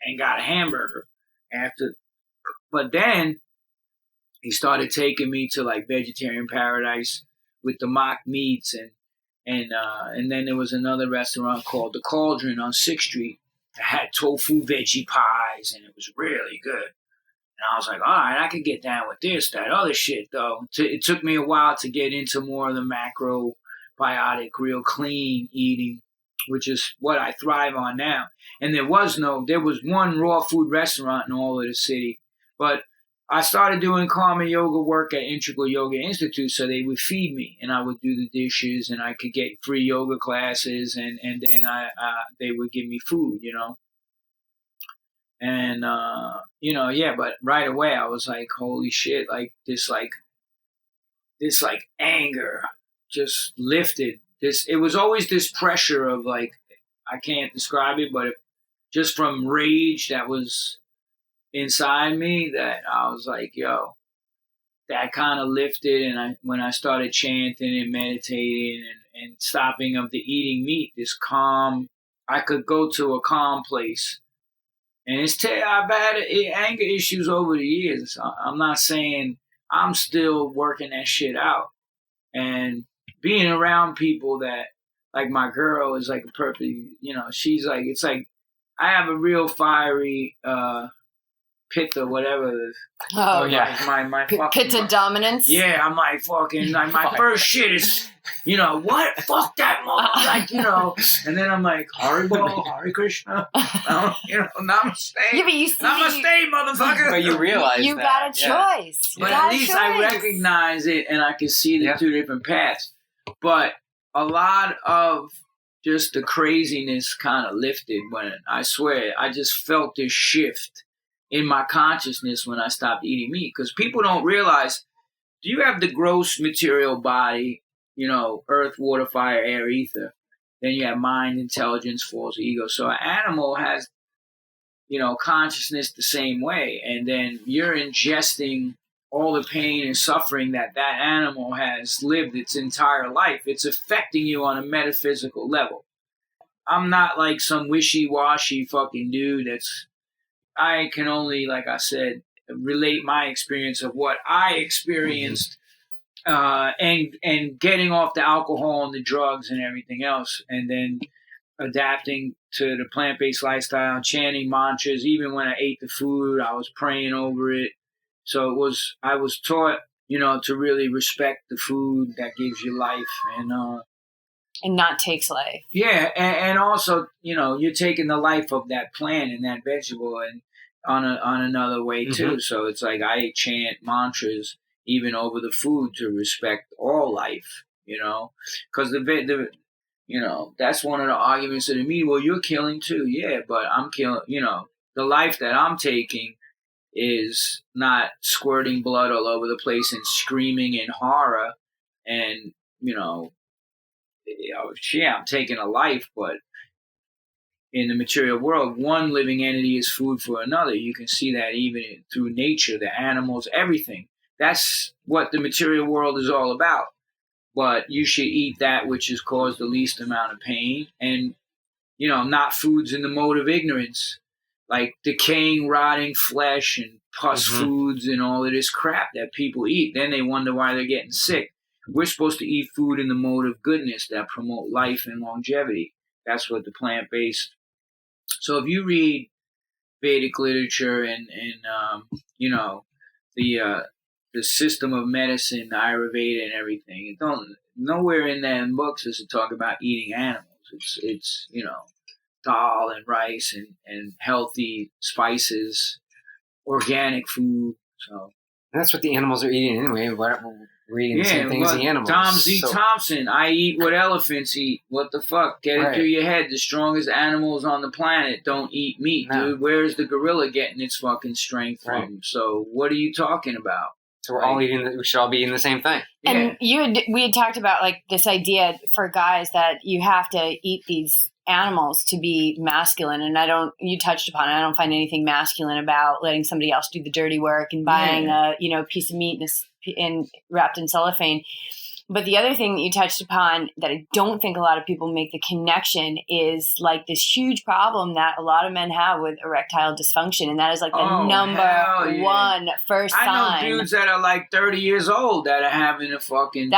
and got a hamburger after. But then he started taking me to like Vegetarian Paradise with the mock meats. And then there was another restaurant called The Cauldron on 6th Street. It had tofu veggie pies, and it was really good. And I was like, all right, I could get down with this, that other shit, though. It took me a while to get into more of the macrobiotic, real clean eating, which is what I thrive on now. And there was one raw food restaurant in all of the city. But I started doing karma yoga work at Integral Yoga Institute, so they would feed me, and I would do the dishes, and I could get free yoga classes, and then they would give me food, And, but right away I was like, holy shit, like this anger just lifted. It was always this pressure of like, I can't describe it, but just from rage that was inside me, that I was like, yo, that kind of lifted. And when I started chanting and meditating and stopping of the eating meat, this calm, I could go to a calm place And I've had anger issues over the years. I'm not saying I'm still working that shit out. And being around people that, like my girl is like a perfect, she's like, it's like, I have a real fiery pitta, whatever. Oh yeah, my fucking pitta dominance. Yeah, I'm like fucking like my first shit is, what? Fuck that mother, And then I'm like, Haribo, Hare Krishna, Namaste. Yeah, but you see, Namaste, motherfucker. But you realize you got a choice. But at least I recognize it and I can see the two different paths. But a lot of just the craziness kind of lifted when I swear I just felt this shift in my consciousness when I stopped eating meat. Because people don't realize, do you have the gross material body, earth, water, fire, air, ether? Then you have mind, intelligence, false ego. So an animal has, consciousness the same way. And then you're ingesting all the pain and suffering that animal has lived its entire life. It's affecting you on a metaphysical level. I'm not like some wishy-washy fucking dude I can only, like I said, relate my experience of what I experienced and getting off the alcohol and the drugs and everything else, and then adapting to the plant-based lifestyle, chanting mantras. Even when I ate the food, I was praying over it. So I was taught, to really respect the food that gives you life and not takes life. Yeah, and also, you're taking the life of that plant and that vegetable and on another way too. Mm-hmm. So it's like I chant mantras even over the food to respect all life, because that's one of the arguments of the media. Well, you're killing too, yeah, but I'm killing. The life that I'm taking is not squirting blood all over the place and screaming in horror, and I'm taking a life, but in the material world, one living entity is food for another. You can see that even through nature, the animals, everything. That's what the material world is all about. But you should eat that which has caused the least amount of pain, and, not foods in the mode of ignorance, like decaying, rotting flesh and pus foods and all of this crap that people eat. Then they wonder why they're getting sick. We're supposed to eat food in the mode of goodness that promote life and longevity. That's what the plant-based. So if you read Vedic literature and the system of medicine, the Ayurveda and everything, nowhere in that books does it talk about eating animals. It's dal and rice and healthy spices, organic food. So that's what the animals are eating anyway. We're eating the same thing as the animals. Tom Z. Thompson, I eat what elephants eat. What the fuck? Get it through your head. The strongest animals on the planet don't eat meat, dude. Where's the gorilla getting its fucking strength from? So what are you talking about? So we're all eating. We should all be eating the same thing. And we had talked about like this idea for guys that you have to eat these animals to be masculine, and you touched upon it. I don't find anything masculine about letting somebody else do the dirty work and buying a piece of meat and wrapped in cellophane. But the other thing that you touched upon that I don't think a lot of people make the connection is like this huge problem that a lot of men have with erectile dysfunction. And that is like the number one first sign. I know dudes that are like 30 years old that are having to fucking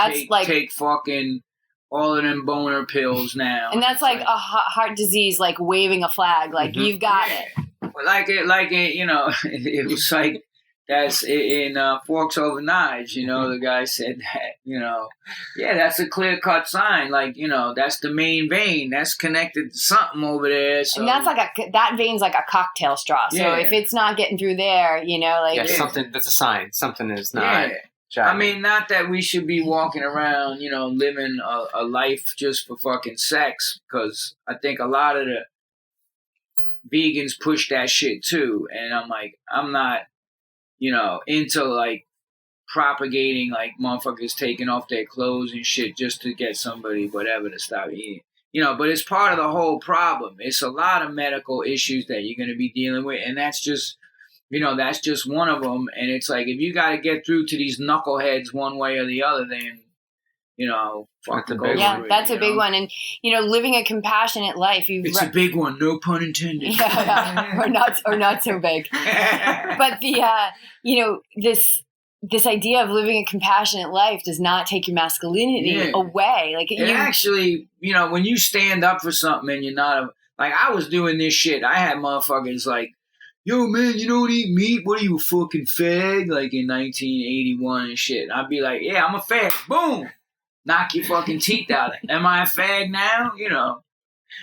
take fucking all of them boner pills now. And that's like a heart disease, like waving a flag, like you've got it. It was like, that's in Forks Over Knives, the guy said that, that's a clear-cut sign. Like, that's the main vein. That's connected to something over there. So. And that's that vein's like a cocktail straw. So if it's not getting through there, something, that's a sign. Something is not. Yeah. I mean, not that we should be walking around, living a life just for fucking sex, because I think a lot of the vegans push that shit too. And I'm like, I'm not, into like propagating like motherfuckers taking off their clothes and shit just to get somebody whatever to stop eating. But it's part of the whole problem. It's a lot of medical issues that you're going to be dealing with, and that's just one of them. And it's like, if you got to get through to these knuckleheads one way or the other, then fucking a go big through Yeah, it, that's a big one. And, living a compassionate life. It's a big one, no pun intended. Yeah, or not so big. But this idea of living a compassionate life does not take your masculinity away. Like it actually, when you stand up for something and you're not like, I was doing this shit. I had motherfuckers like, yo, man, you don't eat meat? What are you, a fucking fag? Like in 1981 and shit. I'd be like, yeah, I'm a fag. Boom. Knock your fucking teeth out. Am I a fag now?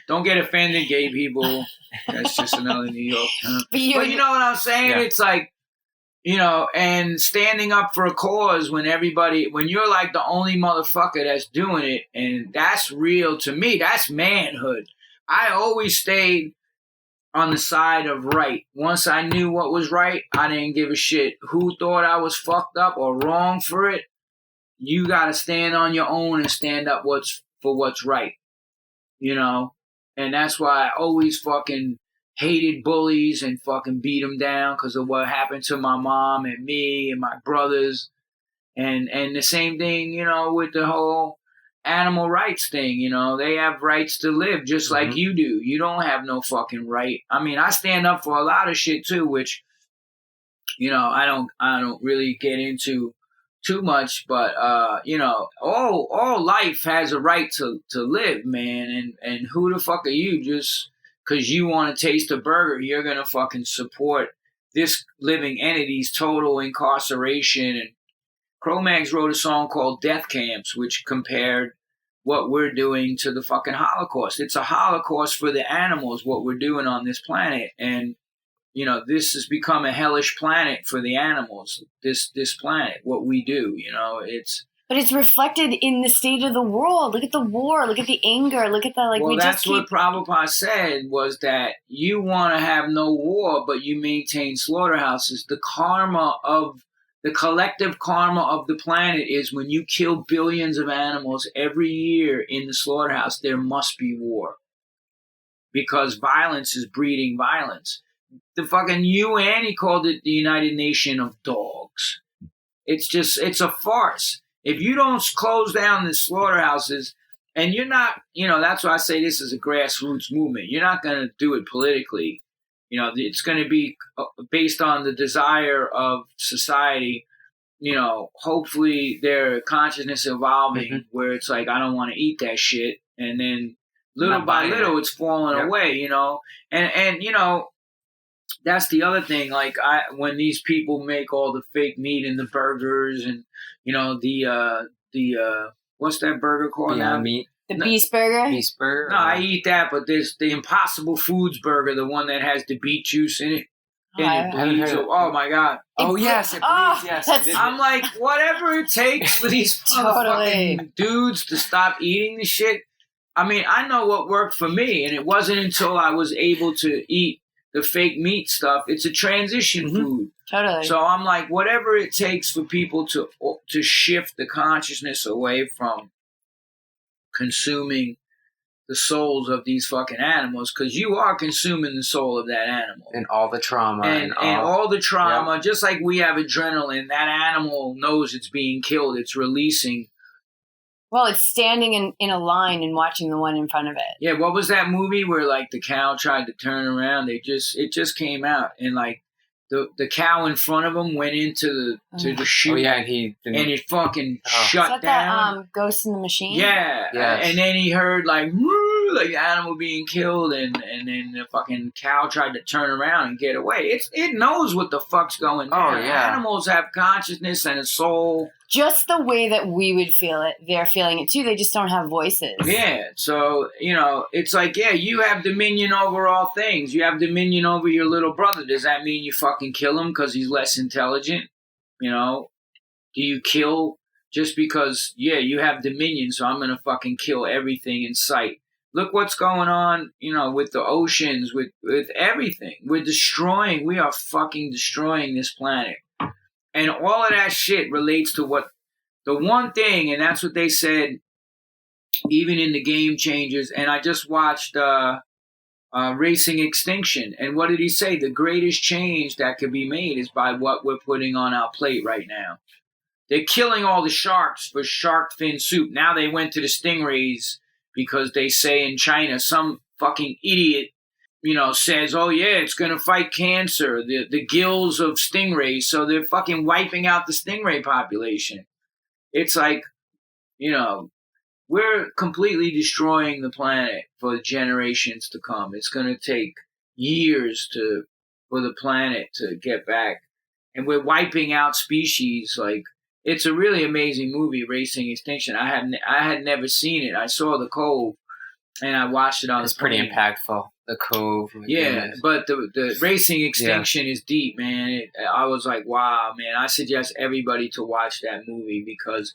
Don't get offended, gay people. That's just another New York term. But you know what I'm saying? Yeah. It's like, and standing up for a cause when you're like the only motherfucker that's doing it, and that's real to me. That's manhood. I always stayed on the side of right. Once I knew what was right, I didn't give a shit who thought I was fucked up or wrong for it. You got to stand on your own and stand up for what's right, And that's why I always fucking hated bullies and fucking beat them down because of what happened to my mom and me and my brothers. And the same thing, with the whole animal rights thing, they have rights to live just like you do. You don't have no fucking right. I mean, I stand up for a lot of shit too, which, I don't really get into too much, but all life has a right to live, man. And who the fuck are you just because you want to taste a burger, you're gonna fucking support this living entity's total incarceration? And CroMags wrote a song called Death Camps, which compared what we're doing to the fucking Holocaust. It's a Holocaust for the animals, what we're doing on this planet. And this has become a hellish planet for the animals, this planet, what we do, But it's reflected in the state of the world. Look at the war. Look at the anger. Look at the, Well, that's what Prabhupada said, was that you want to have no war, but you maintain slaughterhouses. The collective karma of the planet is when you kill billions of animals every year in the slaughterhouse, there must be war. Because violence is breeding violence. The fucking UN, he called it the United Nation of Dogs. It's a farce. If you don't close down the slaughterhouses, and you're not, that's why I say this is a grassroots movement. You're not going to do it politically. It's going to be based on the desire of society. Hopefully their consciousness evolving where it's like, I don't want to eat that shit. And then little by little, it's falling away, and that's the other thing. Like when these people make all the fake meat in the burgers and, the what's that burger called now? Meat. The Beast Burger? Beast Burger? No, I eat that, but there's the Impossible Foods burger, the one that has the beat juice in it. Oh my God. Oh, yes, it bleeds, yes. I'm like, whatever it takes for these fucking dudes to stop eating the shit. I mean, I know what worked for me, and it wasn't until I was able to eat the fake meat stuff. It's a transition food. Totally. So I'm like, whatever it takes for people to shift the consciousness away from consuming the souls of these fucking animals, because you are consuming the soul of that animal. And all the trauma. And all the trauma, just like we have adrenaline, that animal knows it's being killed. It's releasing. Well, it's standing in a line and watching the one in front of it. Yeah, what was that movie where like the cow tried to turn around? It just came out, and like the cow in front of him went into the chute. Oh yeah, and it fucking shut down. That Ghost in the Machine? Yeah. Yes. And then he heard like the animal being killed, and then the fucking cow tried to turn around and get away. It knows what the fuck's going on. Oh yeah. Animals have consciousness and a soul. Just the way that we would feel it, they're feeling it too. They just don't have voices. Yeah. So, it's like, you have dominion over all things. You have dominion over your little brother. Does that mean you fucking kill him because he's less intelligent? Do you kill just because, you have dominion, so I'm going to fucking kill everything in sight? Look what's going on, with the oceans, with everything. We are fucking destroying this planet. And all of that shit relates to what the one thing, and that's what they said, even in the Game Changers. And I just watched Racing Extinction. And what did he say? The greatest change that could be made is by what we're putting on our plate right now. they're killing all the sharks for shark fin soup. Now they went to the stingrays because they say in China, some fucking idiot, says, oh yeah, it's going to fight cancer, the gills of stingrays. So they're fucking wiping out the stingray population. It's like, we're completely destroying the planet for generations to come. It's going to take years for the planet to get back. And we're wiping out species. Like, it's a really amazing movie, Racing Extinction. I had never seen it. I saw The Cove, and I watched it on It's the plane. pretty impactful. The Cove. Goodness. But the Racing Extinction is deep, man. I was like, wow, man. I suggest everybody to watch that movie because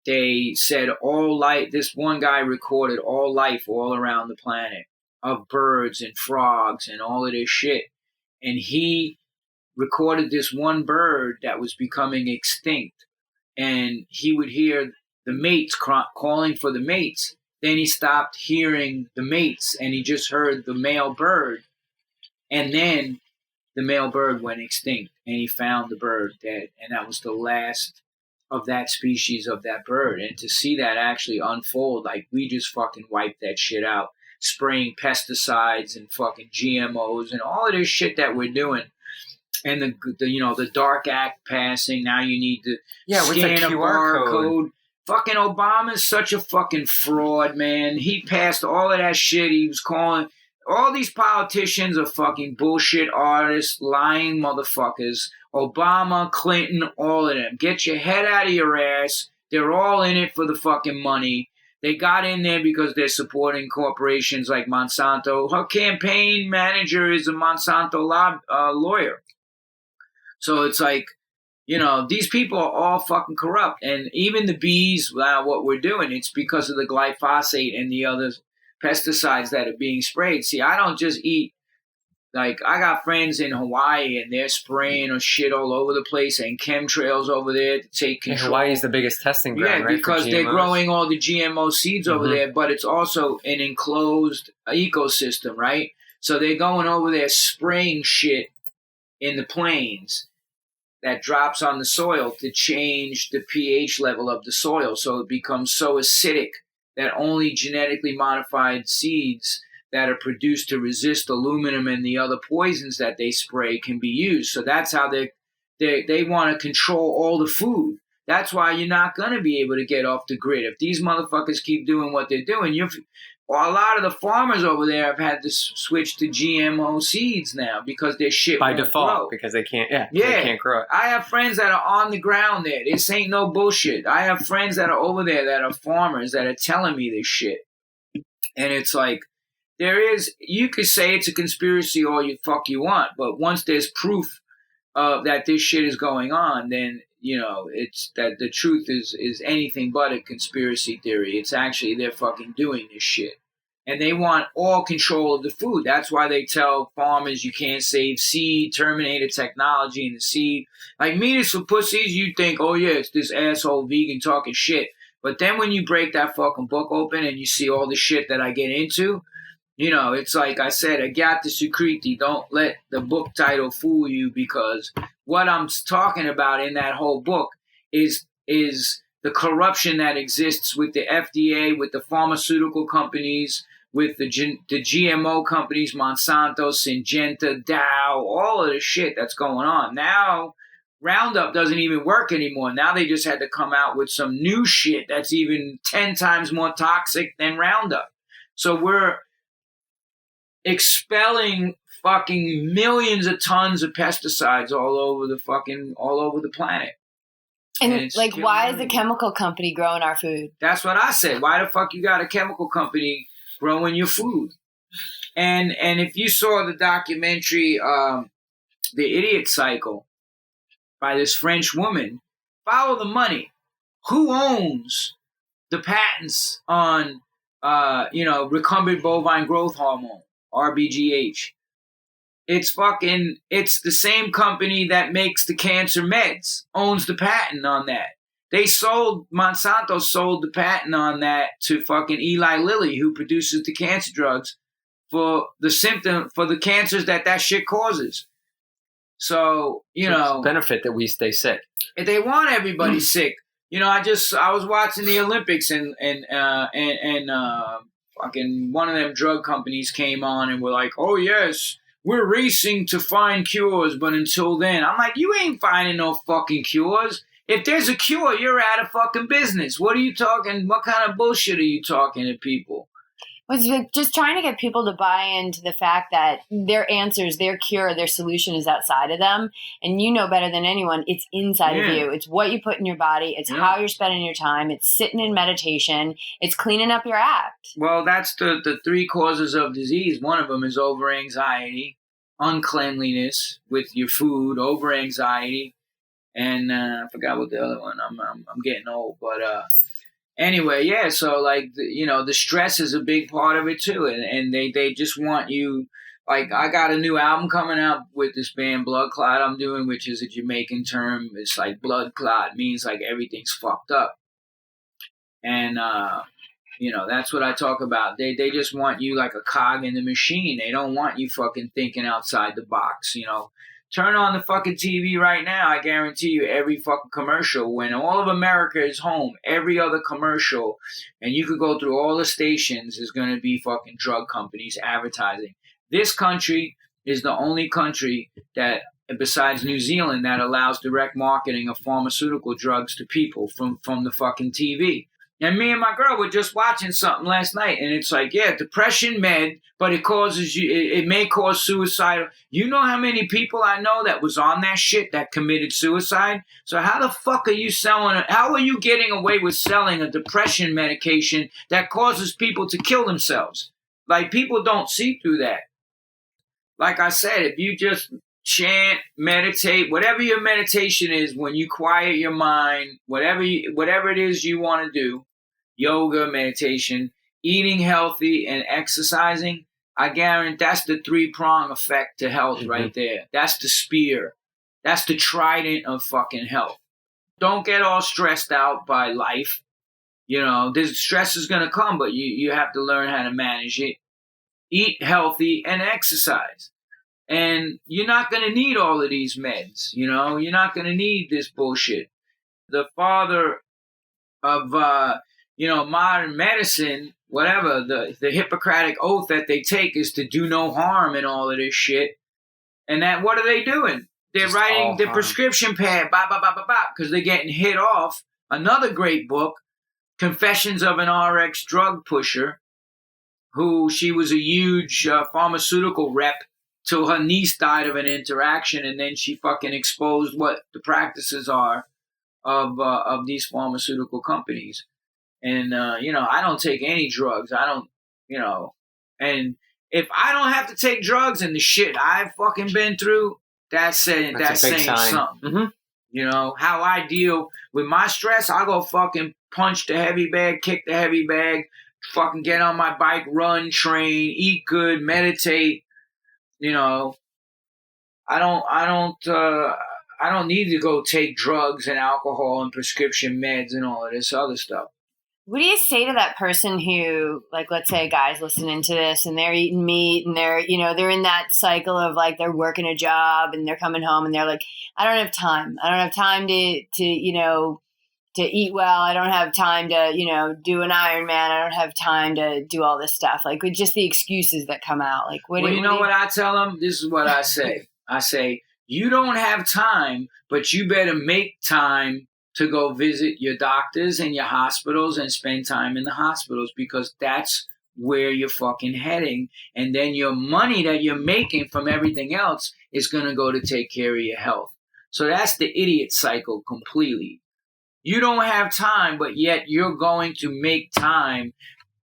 they said this one guy recorded all life all around the planet of birds and frogs and all of this shit. And he recorded this one bird that was becoming extinct. And he would hear the mates calling for the mates. Then he stopped hearing the mates and he just heard the male bird. And then the male bird went extinct and he found the bird dead. And that was the last of that species of that bird. And to see that actually unfold, like we just fucking wiped that shit out, spraying pesticides and fucking GMOs and all of this shit that we're doing. And the Dark Act passing. Now you need to scan a barcode. Fucking Obama's such a fucking fraud, man. He passed all of that shit. He was calling all these politicians are fucking bullshit artists, lying motherfuckers. Obama, Clinton, all of them. Get your head out of your ass. They're all in it for the fucking money. They got in there because they're supporting corporations like Monsanto. Her campaign manager is a Monsanto lawyer. So it's like, these people are all fucking corrupt. And even the bees, what we're doing, it's because of the glyphosate and the other pesticides that are being sprayed. See, I don't just eat. Like, I got friends in Hawaii, and they're spraying or shit all over the place, and chemtrails over there to take control. Hawaii is the biggest testing ground, right? Because they're growing all the GMO seeds over there, but it's also an enclosed ecosystem, right? So they're going over there spraying shit in the plains that drops on the soil to change the pH level of the soil so it becomes so acidic that only genetically modified seeds that are produced to resist aluminum and the other poisons that they spray can be used. So that's how they want to control all the food. That's why you're not going to be able to get off the grid. If these motherfuckers keep doing what they're doing, a lot of the farmers over there have had to switch to GMO seeds now because their shit by won't default grow. Because they can't. They can't grow it. I have friends that are on the ground there. This ain't no bullshit. I have friends that are over there that are farmers that are telling me this shit, and it's like you could say it's a conspiracy all you want, but once there's proof that this shit is going on, then it's that the truth is anything but a conspiracy theory. It's actually they're fucking doing this shit. And they want all control of the food. That's why they tell farmers you can't save seed, terminated technology in the seed. Like Meat is for Pussies, you think, oh yeah, it's this asshole vegan talking shit. But then when you break that fucking book open and you see all the shit that I get into, it's like I said, Agatha Sukriti, don't let the book title fool you, because what I'm talking about in that whole book is the corruption that exists with the FDA, with the pharmaceutical companies, with the GMO companies, Monsanto, Syngenta, Dow, all of the shit that's going on. Now, Roundup doesn't even work anymore. Now they just had to come out with some new shit that's even 10 times more toxic than Roundup. So we're expelling fucking millions of tons of pesticides all over the planet. And like, why is the chemical company growing our food? That's what I said. Why the fuck you got a chemical company growing your food? And if you saw the documentary, The Idiot Cycle, by this French woman, follow the money. Who owns the patents on, recombinant bovine growth hormone, RBGH? It's the same company that makes the cancer meds, owns the patent on that. Monsanto sold the patent on that to fucking Eli Lilly, who produces the cancer drugs for the cancers that shit causes. So, benefit that we stay sick. They want everybody sick. I was watching the Olympics and fucking one of them drug companies came on and were like, oh yes, we're racing to find cures, but until then, I'm like, you ain't finding no fucking cures. If there's a cure, you're out of fucking business. What are you talking? What kind of bullshit are you talking to people? It's just trying to get people to buy into the fact that their answers, their cure, their solution is outside of them. And you know better than anyone, it's inside of you. It's what you put in your body. It's how you're spending your time. It's sitting in meditation. It's cleaning up your act. Well, that's the 3 causes of disease. One of them is over-anxiety, uncleanliness with your food, over-anxiety, and I forgot what the other one. I'm getting old, but anyway, yeah. So like the stress is a big part of it too, and they just want you. Like I got a new album coming out with this band Blood Clot I'm doing, which is a Jamaican term. It's like blood clot means like everything's fucked up, and that's what I talk about. They just want you like a cog in the machine. They don't want you fucking thinking outside the box. Turn on the fucking TV right now. I guarantee you every fucking commercial, when all of America is home, every other commercial, and you could go through all the stations, is going to be fucking drug companies advertising. This country is the only country that, besides New Zealand, that allows direct marketing of pharmaceutical drugs to people from the fucking TV. And me and my girl were just watching something last night, and it's like, yeah, depression med, but it may cause suicide. You know how many people I know that was on that shit that committed suicide? So how the fuck are you how are you getting away with selling a depression medication that causes people to kill themselves? Like, people don't see through that. Like I said, if you just chant, meditate, whatever your meditation is, when you quiet your mind, whatever it is you want to do, yoga, meditation, eating healthy, and exercising, I guarantee that's the 3-prong effect to health right there. That's the spear. That's the trident of fucking health. Don't get all stressed out by life. This stress is going to come, but you have to learn how to manage it. Eat healthy and exercise. And you're not going to need all of these meds, You're not going to need this bullshit. The father of, modern medicine, whatever, the Hippocratic oath that they take is to do no harm and all of this shit. And that, what are they doing? They're just writing the prescription pad, because they're getting hit off. Another great book, Confessions of an RX Drug Pusher, she was a huge pharmaceutical rep till her niece died of an interaction, and then she fucking exposed what the practices are of these pharmaceutical companies. And, I don't take any drugs. I don't, and if I don't have to take drugs and the shit I've fucking been through, that's saying something. How I deal with my stress, I go fucking punch the heavy bag, kick the heavy bag, fucking get on my bike, run, train, eat good, meditate. I don't need to go take drugs and alcohol and prescription meds and all of this other stuff. What do you say to that person who, like, let's say a guy's listening to this and they're eating meat and they're in that cycle of like they're working a job and they're coming home and they're like, I don't have time. I don't have time to eat well. I don't have time to, do an Ironman. I don't have time to do all this stuff. Like, with just the excuses that come out. Like, what I tell them? This is what I say. I say, you don't have time, but you better make time to go visit your doctors and your hospitals and spend time in the hospitals, because that's where you're fucking heading. And then your money that you're making from everything else is going to go to take care of your health. So that's the idiot cycle completely. You don't have time, but yet you're going to make time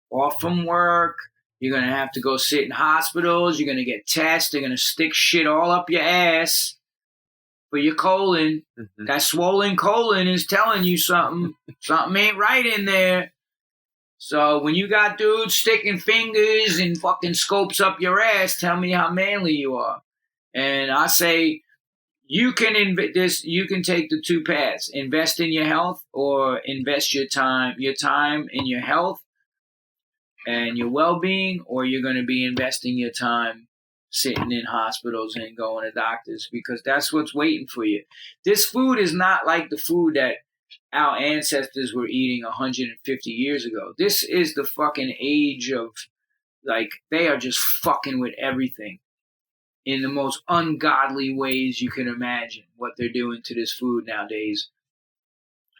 off from work. You're going to have to go sit in hospitals. You're going to get tests. They're going to stick shit all up your ass for your colon. Mm-hmm. That swollen colon is telling you something. Something ain't right in there. So when you got dudes sticking fingers and fucking scopes up your ass, tell me how manly you are. And I say, you can you can take the 2 paths: invest in your health, or invest your time in your health and your well-being, or you're going to be investing your time sitting in hospitals and going to doctors, because that's what's waiting for you. This food is not like the food that our ancestors were eating 150 years ago. This is the fucking age of, like, they are just fucking with everything in the most ungodly ways you can imagine, what they're doing to this food nowadays.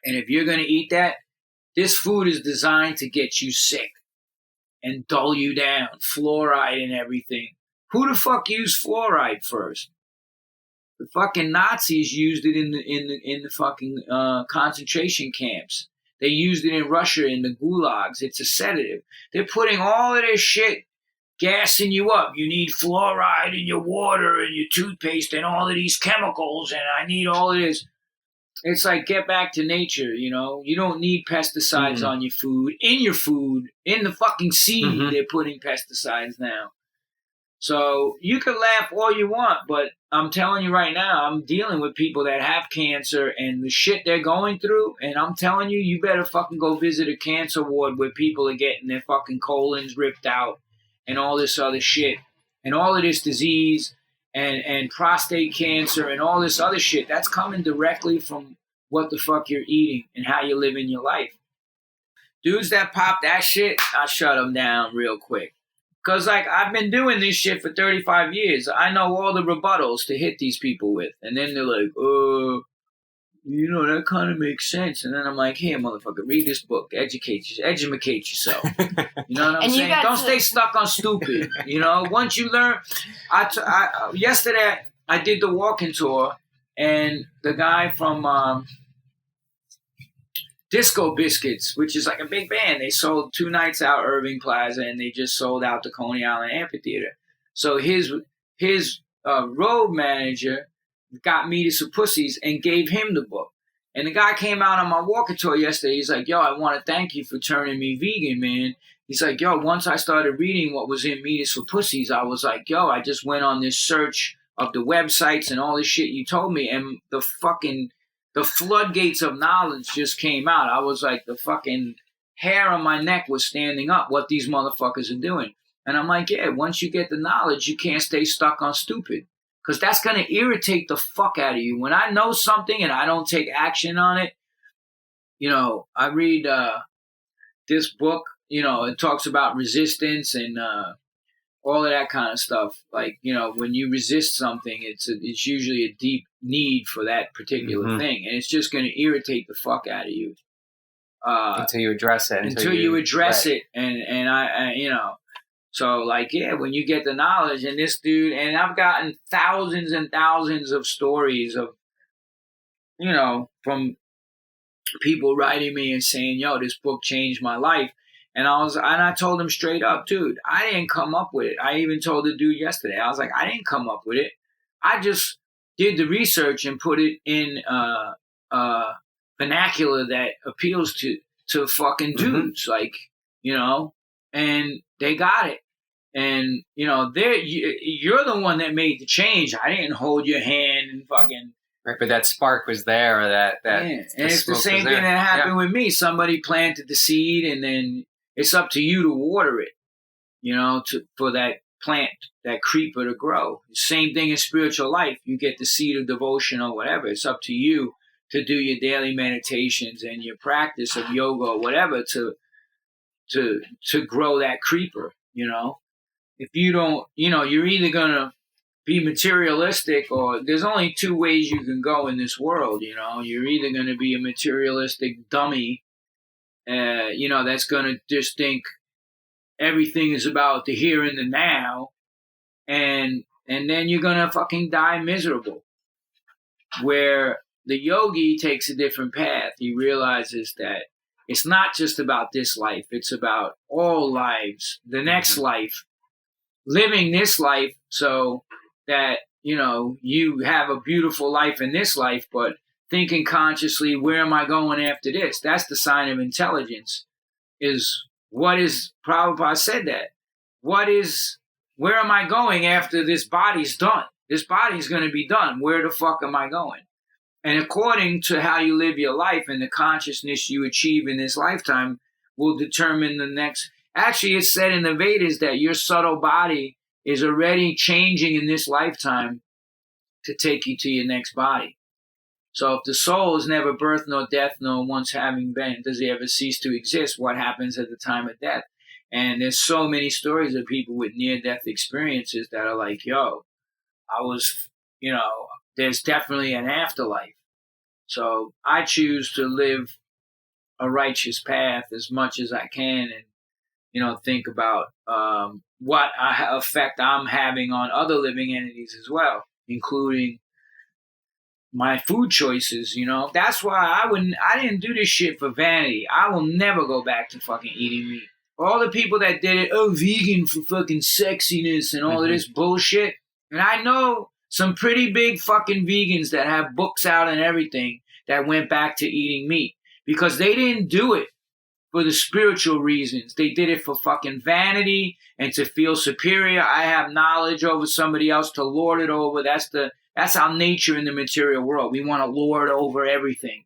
And if you're going to eat that, this food is designed to get you sick and dull you down, fluoride and everything. Who the fuck used fluoride first? The fucking Nazis used it in the fucking concentration camps. They used it in Russia in the gulags. It's a sedative. They're putting all of this shit, gassing you up. You need fluoride in your water and your toothpaste and all of these chemicals, and I need all of this. It's like, get back to nature, you know? You don't need pesticides on your food. In the fucking seed, they're putting pesticides now. So you can laugh all you want, but I'm telling you right now, I'm dealing with people that have cancer and the shit they're going through, and I'm telling you, you better fucking go visit a cancer ward where people are getting their fucking colons ripped out and all this other shit and all of this disease and prostate cancer and all this other shit. That's coming directly from what the fuck you're eating and how you're living your life. Dudes that pop that shit, I shut them down real quick. Because, like, I've been doing this shit for 35 years. I know all the rebuttals to hit these people with. And then they're like, you know, that kind of makes sense. And then I'm like, here, motherfucker, read this book. Educate yourself. You know what I'm saying? Don't stay stuck on stupid. You know, once you learn. Yesterday, I did the walking tour. And the guy from Disco Biscuits, which is like a big band, they sold 2 nights out Irving Plaza, and they just sold out the Coney Island Amphitheater. So his road manager got me to some pussies and gave him the book. And the guy came out on my walking tour yesterday. He's like, yo, I want to thank you for turning me vegan, man. He's like, yo, once I started reading what was in Meat for Pussies, I was like, yo, I just went on this search of the websites and all this shit you told me, and the floodgates of knowledge just came out. I was like, the fucking hair on my neck was standing up, what these motherfuckers are doing. And I'm like, yeah, once you get the knowledge, you can't stay stuck on stupid. Because that's going to irritate the fuck out of you. When I know something and I don't take action on it, you know, I read this book, you know, it talks about resistance and all of that kind of stuff. Like, you know, when you resist something, it's usually a deep need for that particular thing. And it's just going to irritate the fuck out of you. Until you address it. Until you address it. And I, you know, so like, yeah, when you get the knowledge, and this dude, and I've gotten thousands and thousands of stories of, you know, from people writing me and saying, yo, this book changed my life. And I told him straight up, dude, I didn't come up with it. I even told the dude yesterday, I was like, I didn't come up with it. I just did the research and put it in vernacular that appeals to fucking dudes, like, you know, and they got it. And, you know, you're the one that made the change. I didn't hold your hand and fucking. Right, but that spark was there, or that yeah. And it's the same thing that happened with me. Somebody planted the seed, and then it's up to you to water it, you know, for that plant, that creeper to grow. The same thing in spiritual life. You get the seed of devotion or whatever. It's up to you to do your daily meditations and your practice of yoga or whatever to grow that creeper, you know. If you don't, you know, you're either going to be materialistic, or there's only 2 ways you can go in this world, you know. You're either going to be a materialistic dummy, you know, that's going to just think everything is about the here and the now, and then you're going to fucking die miserable. Where the yogi takes a different path. He realizes that it's not just about this life, it's about all lives, the next life, living this life so that, you know, you have a beautiful life in this life, but thinking consciously, where am I going after this? That's the sign of intelligence. Prabhupada said that. Where am I going after this body's done? This body's going to be done. Where the fuck am I going? And according to how you live your life and the consciousness you achieve in this lifetime will determine the next. Actually, it's said in the Vedas that your subtle body is already changing in this lifetime to take you to your next body. So if the soul is never birth nor death, nor once having been, does it ever cease to exist? What happens at the time of death? And there's so many stories of people with near-death experiences that are like, yo, I was, there's definitely an afterlife. So I choose to live a righteous path as much as I can and, think about what effect I'm having on other living entities as well, including my food choices, That's why I didn't do this shit for vanity. I will never go back to fucking eating meat. All the people that did it, vegan for fucking sexiness and all of this bullshit. And I know some pretty big fucking vegans that have books out and everything that went back to eating meat because they didn't do it for the spiritual reasons. They did it for fucking vanity and to feel superior. I have knowledge over somebody else to lord it over. That's our nature in the material world. We want to lord over everything.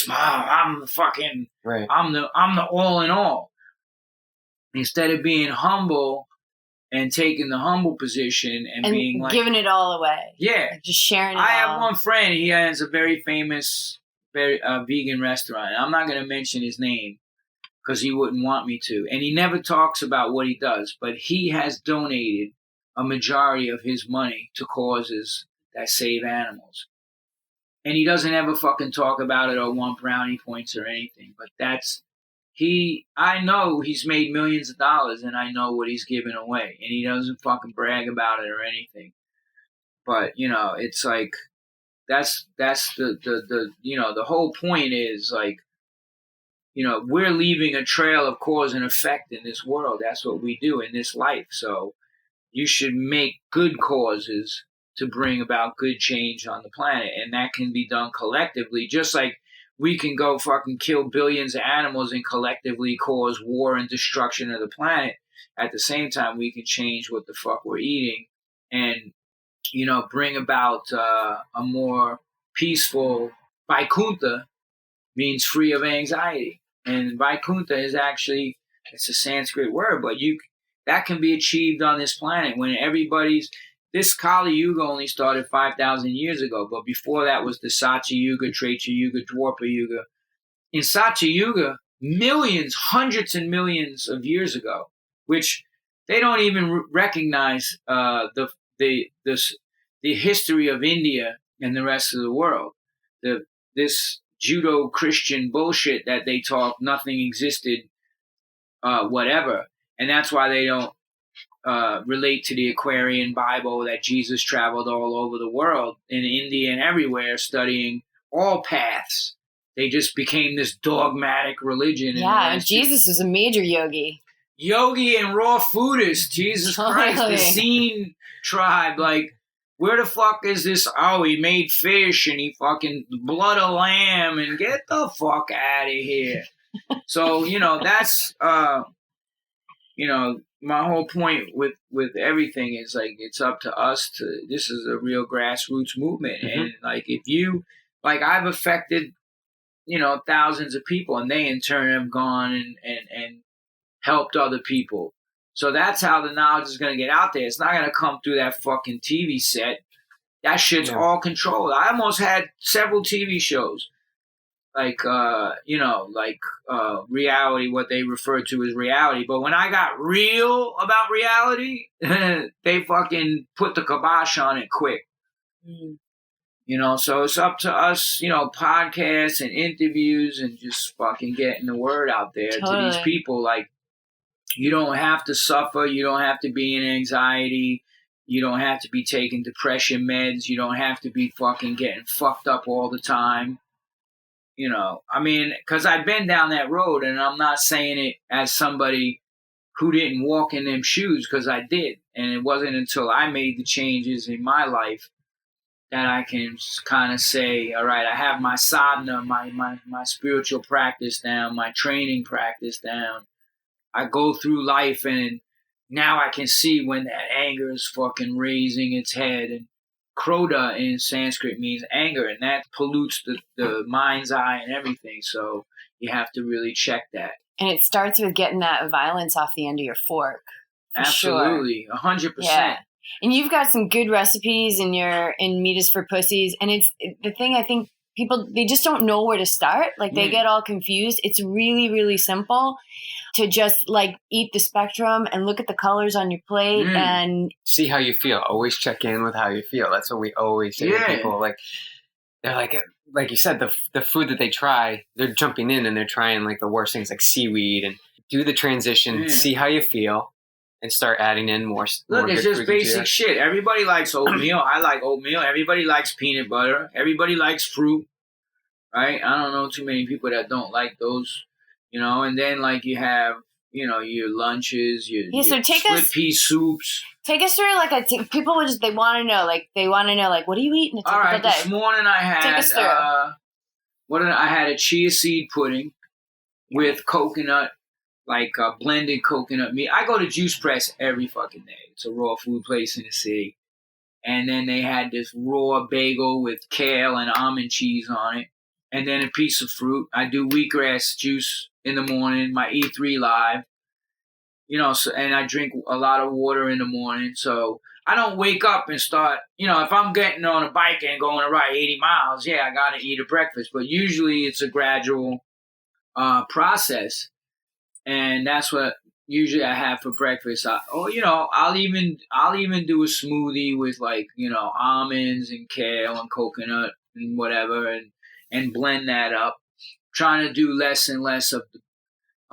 I'm the fucking, right. I'm the all in all. Instead of being humble and taking the humble position and being like giving it all away. Yeah. Like just sharing it I have one friend, he has a very famous vegan restaurant. I'm not going to mention his name because he wouldn't want me to. And he never talks about what he does, but he has donated a majority of his money to causes that save animals. And he doesn't ever fucking talk about it or want brownie points or anything, but I know he's made millions of dollars and I know what he's given away and he doesn't fucking brag about it or anything. But, it's like, that's the whole point is like, we're leaving a trail of cause and effect in this world. That's what we do in this life. So you should make good causes to bring about good change on the planet. And that can be done collectively, just like we can go fucking kill billions of animals and collectively cause war and destruction of the planet. At the same time, we can change what the fuck we're eating and, bring about a more peaceful Vaikuntha means free of anxiety. And Vaikuntha is actually, it's a Sanskrit word, but that can be achieved on this planet when this Kali Yuga only started 5,000 years ago, but before that was the Satya Yuga, Trecha Yuga, Dwapara Yuga. In Satya Yuga, hundreds and millions of years ago, which they don't even recognize the history of India and the rest of the world. This Judo-Christian bullshit that they talk, nothing existed, whatever. And that's why they don't relate to the Aquarian Bible that Jesus traveled all over the world in India and everywhere studying all paths. They just became this dogmatic religion. Yeah, and Jesus was a major yogi. Yogi and raw foodist. Jesus Christ, the Scene tribe. Like, where the fuck is this? Oh, he made fish and he fucking blood a lamb and get the fuck out of here. So, that's, my whole point with everything is like, it's up to us this is a real grassroots movement. Mm-hmm. And like, I've affected, thousands of people and they in turn have gone and helped other people. So that's how the knowledge is going to get out there. It's not going to come through that fucking TV set. That shit's all controlled. I almost had several TV shows. Reality, what they refer to as reality. But when I got real about reality, they fucking put the kibosh on it quick. Mm. So it's up to us, podcasts and interviews and just fucking getting the word out there to these people. Like, you don't have to suffer. You don't have to be in anxiety. You don't have to be taking depression meds. You don't have to be fucking getting fucked up all the time. Because I've been down that road, and I'm not saying it as somebody who didn't walk in them shoes, because I did. And it wasn't until I made the changes in my life that I can kind of say, all right, I have my sadhana, my spiritual practice down, my training practice down. I go through life, and now I can see when that anger is fucking raising its head. And Krodha in Sanskrit means anger, and that pollutes the mind's eye and everything. So you have to really check that. And it starts with getting that violence off the end of your fork. Absolutely, 100%. Yeah. And you've got some good recipes in Meat is for Pussies. And it's the thing, I think people, they just don't know where to start. Like they get all confused. It's really, really simple to just like eat the spectrum and look at the colors on your plate and see how you feel. Always check in with how you feel. That's what we always say to people. Like, they're like you said, the food that they try, they're jumping in and they're trying like the worst things like seaweed, and do the transition, see how you feel, and start adding in more. Look, more it's just basic shit. Everybody likes oatmeal. I like oatmeal. Everybody likes peanut butter. Everybody likes fruit, right? I don't know too many people that don't like those, and then like you have, your lunches, your split pea soups. Take us through people would just, they want to know what do you eat in a typical day? This morning I had, take us through. I had a chia seed pudding with coconut, like blended coconut meat. I go to Juice Press every fucking day. It's a raw food place in the city. And then they had this raw bagel with kale and almond cheese on it. And then a piece of fruit. I do wheatgrass juice in the morning, my E3 Live. And I drink a lot of water in the morning. So I don't wake up and start, if I'm getting on a bike and going to ride 80 miles, I got to eat a breakfast. But usually it's a gradual process. And that's what usually I have for breakfast. I'll even do a smoothie with like, almonds and kale and coconut and whatever, and blend that up. Trying to do less and less of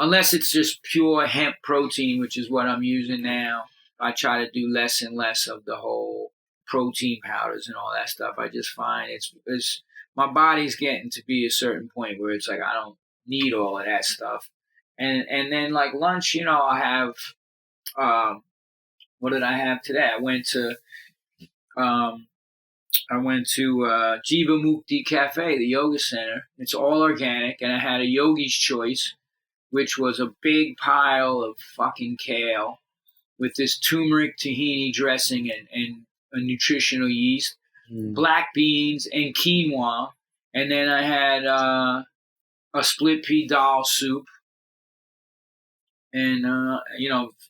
unless it's just pure hemp protein, which is what I'm using now. I try to do less and less of the whole protein powders and all that stuff. I just find it's my body's getting to be a certain point where it's like I don't need all of that stuff. And then like lunch, I have what did I have today? I went to Jiva Mukti Cafe, the yoga center. It's all organic, and I had a yogi's choice, which was a big pile of fucking kale with this turmeric tahini dressing and a nutritional yeast, black beans, and quinoa. And then I had a split pea dal soup. And,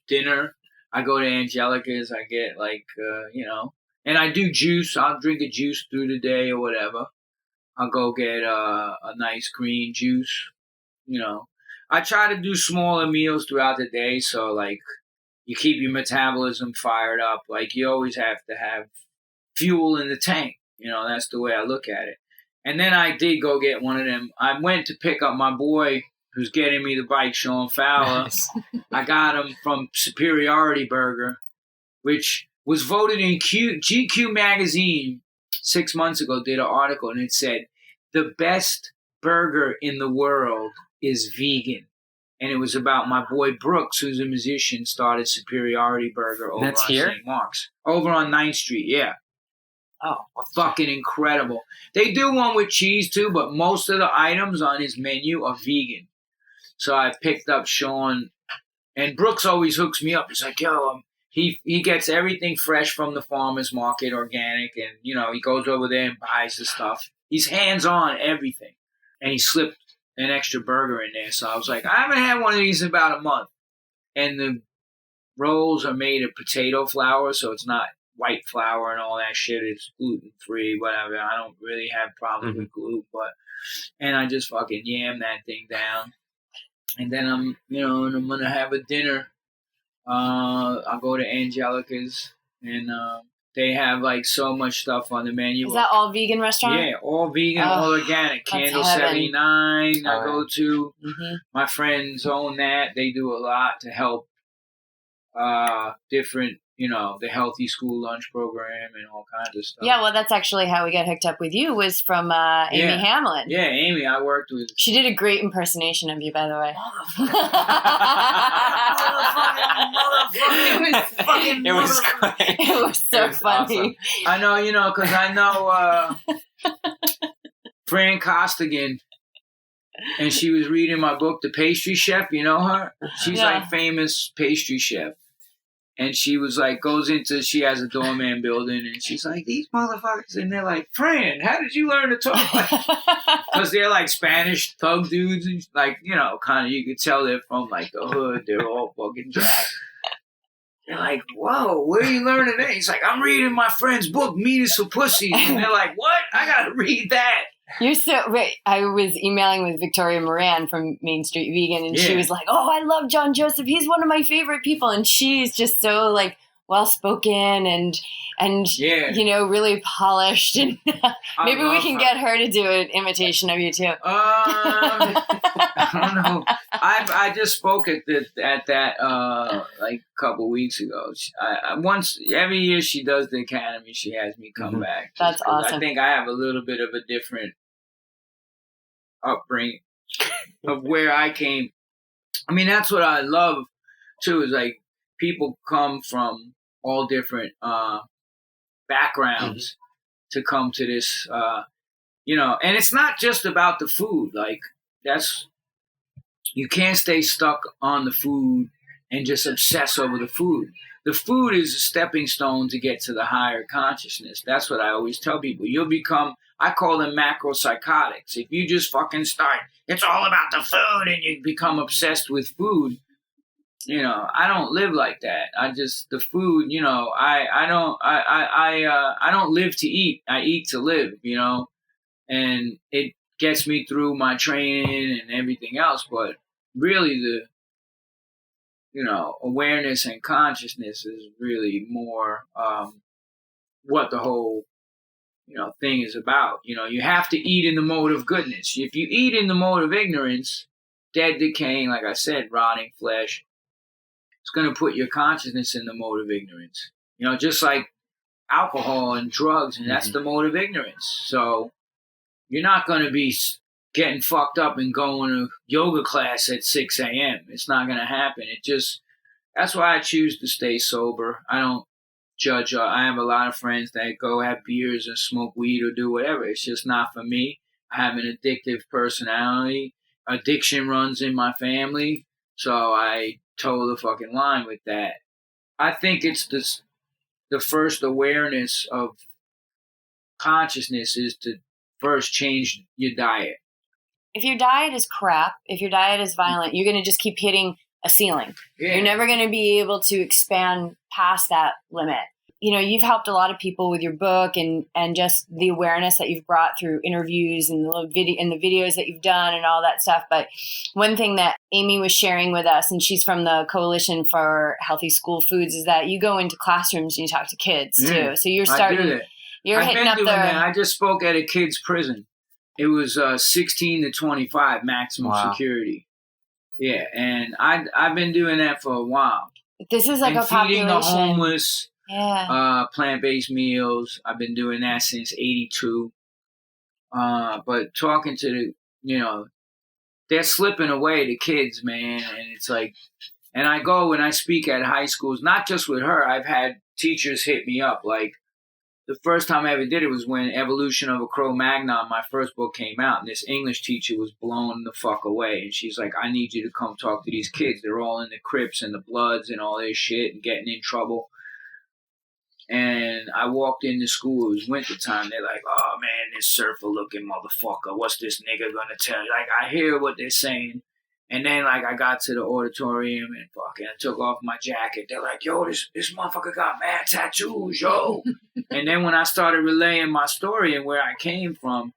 dinner, I go to Angelica's, I get and I do juice. I'll drink a juice through the day or whatever. I'll go get a nice green juice, I try to do smaller meals throughout the day, so, like, you keep your metabolism fired up. Like, you always have to have fuel in the tank. That's the way I look at it. And then I did go get one of them. I went to pick up my boy who's getting me the bike, Sean Fowler. Nice. I got him from Superiority Burger, which was voted in GQ magazine 6 months ago, did an article, and it said, the best burger in the world is vegan. And it was about my boy Brooks, who's a musician, started Superiority Burger over on St. Mark's. Over on 9th Street, yeah. Oh, fucking incredible. They do one with cheese too, but most of the items on his menu are vegan. So I picked up Sean, and Brooks always hooks me up. He's like, yo, he gets everything fresh from the farmer's market, organic, and, he goes over there and buys the stuff. He's hands-on everything. And he slipped an extra burger in there. So I was like, I haven't had one of these in about a month. And the rolls are made of potato flour, so it's not white flour and all that shit. It's gluten-free, whatever. I don't really have problems with gluten, and I just fucking yam that thing down. And then I'm going to have a dinner. I'll go to Angelica's, and they have like so much stuff on the menu. Is that all vegan restaurant? Yeah, all vegan, all organic. Candle 79 I go to. My friends own that. They do a lot to help different, the healthy school lunch program and all kinds of stuff. Yeah, well, that's actually how we got hooked up with you, was from Amy Hamlin. Yeah, Amy, I worked with. She did a great impersonation of you, by the way. It was great. It was so funny. Awesome. I know, because I know Fran Costigan, and she was reading my book, The Pastry Chef. You know her? She's like famous pastry chef. And she was like, she has a doorman building, and she's like, these motherfuckers. And they're like, Fran, how did you learn to talk like that? Because they're like Spanish thug dudes. And like, kind of, you could tell they're from like the hood. They're all fucking jacked. They're like, whoa, where are you learning that? He's like, I'm reading my friend's book, Meat is for Pussies. And they're like, what? I got to read that. You're so wait. I was emailing with Victoria Moran from Main Street Vegan, and she was like, "Oh, I love John Joseph. He's one of my favorite people." And she's just so like well spoken and really polished. And maybe we can get her to do an imitation of you too. I don't know. I just spoke at that like a couple weeks ago. Once every year she does the academy, she has me come back. That's awesome. I think I have a little bit of a different upbringing of where I came. I mean, that's what I love too. Is like people come from all different backgrounds to come to this. And it's not just about the food. Like you can't stay stuck on the food and just obsess over the food. The food is a stepping stone to get to the higher consciousness. That's what I always tell people. You'll become, I call them macropsychotics. If you just fucking start, it's all about the food, and you become obsessed with food, I don't live like that. The food, I don't live to eat. I eat to live, and it gets me through my training and everything else. But really the, awareness and consciousness is really more what the whole, thing is about. You have to eat in the mode of goodness. If you eat in the mode of ignorance, dead, decaying, like I said, rotting flesh, it's going to put your consciousness in the mode of ignorance. Just like alcohol and drugs, and that's the mode of ignorance. So you're not going to be getting fucked up and going to yoga class at 6 a.m. It's not going to happen. That's why I choose to stay sober. I don't judge. I have a lot of friends that go have beers and smoke weed or do whatever. It's just not for me. I have an addictive personality. Addiction runs in my family. So I toe the fucking line with that. I think it's the first awareness of consciousness is to first change your diet. If your diet is crap, if your diet is violent, you're going to just keep hitting a ceiling. Yeah. You're never going to be able to expand past that limit. You've helped a lot of people with your book and just the awareness that you've brought through interviews and the videos that you've done and all that stuff. But one thing that Amy was sharing with us, and she's from the Coalition for Healthy School Foods, is that you go into classrooms and you talk to kids too. So you're starting. You're hitting up there. I just spoke at a kid's prison. It was 16 to 25 maximum security. Yeah, and I've been doing that for a while. This is like a population. Feeding the homeless, plant-based meals. I've been doing that since '82. But talking to they're slipping away, the kids, man, and it's like, and I go and I speak at high schools, not just with her. I've had teachers hit me up like. The first time I ever did it was when Evolution of a Cro-Magnon, my first book, came out, and this English teacher was blown the fuck away. And she's like, I need you to come talk to these kids. They're all in the Crips and the Bloods and all this shit and getting in trouble. And I walked into school. It was wintertime. They're like, oh, man, this surfer-looking motherfucker. What's this nigga going to tell you? Like, I hear what they're saying. And then, like, I got to the auditorium and fucking I took off my jacket. They're like, yo, this motherfucker got mad tattoos, yo. And then when I started relaying my story and where I came from,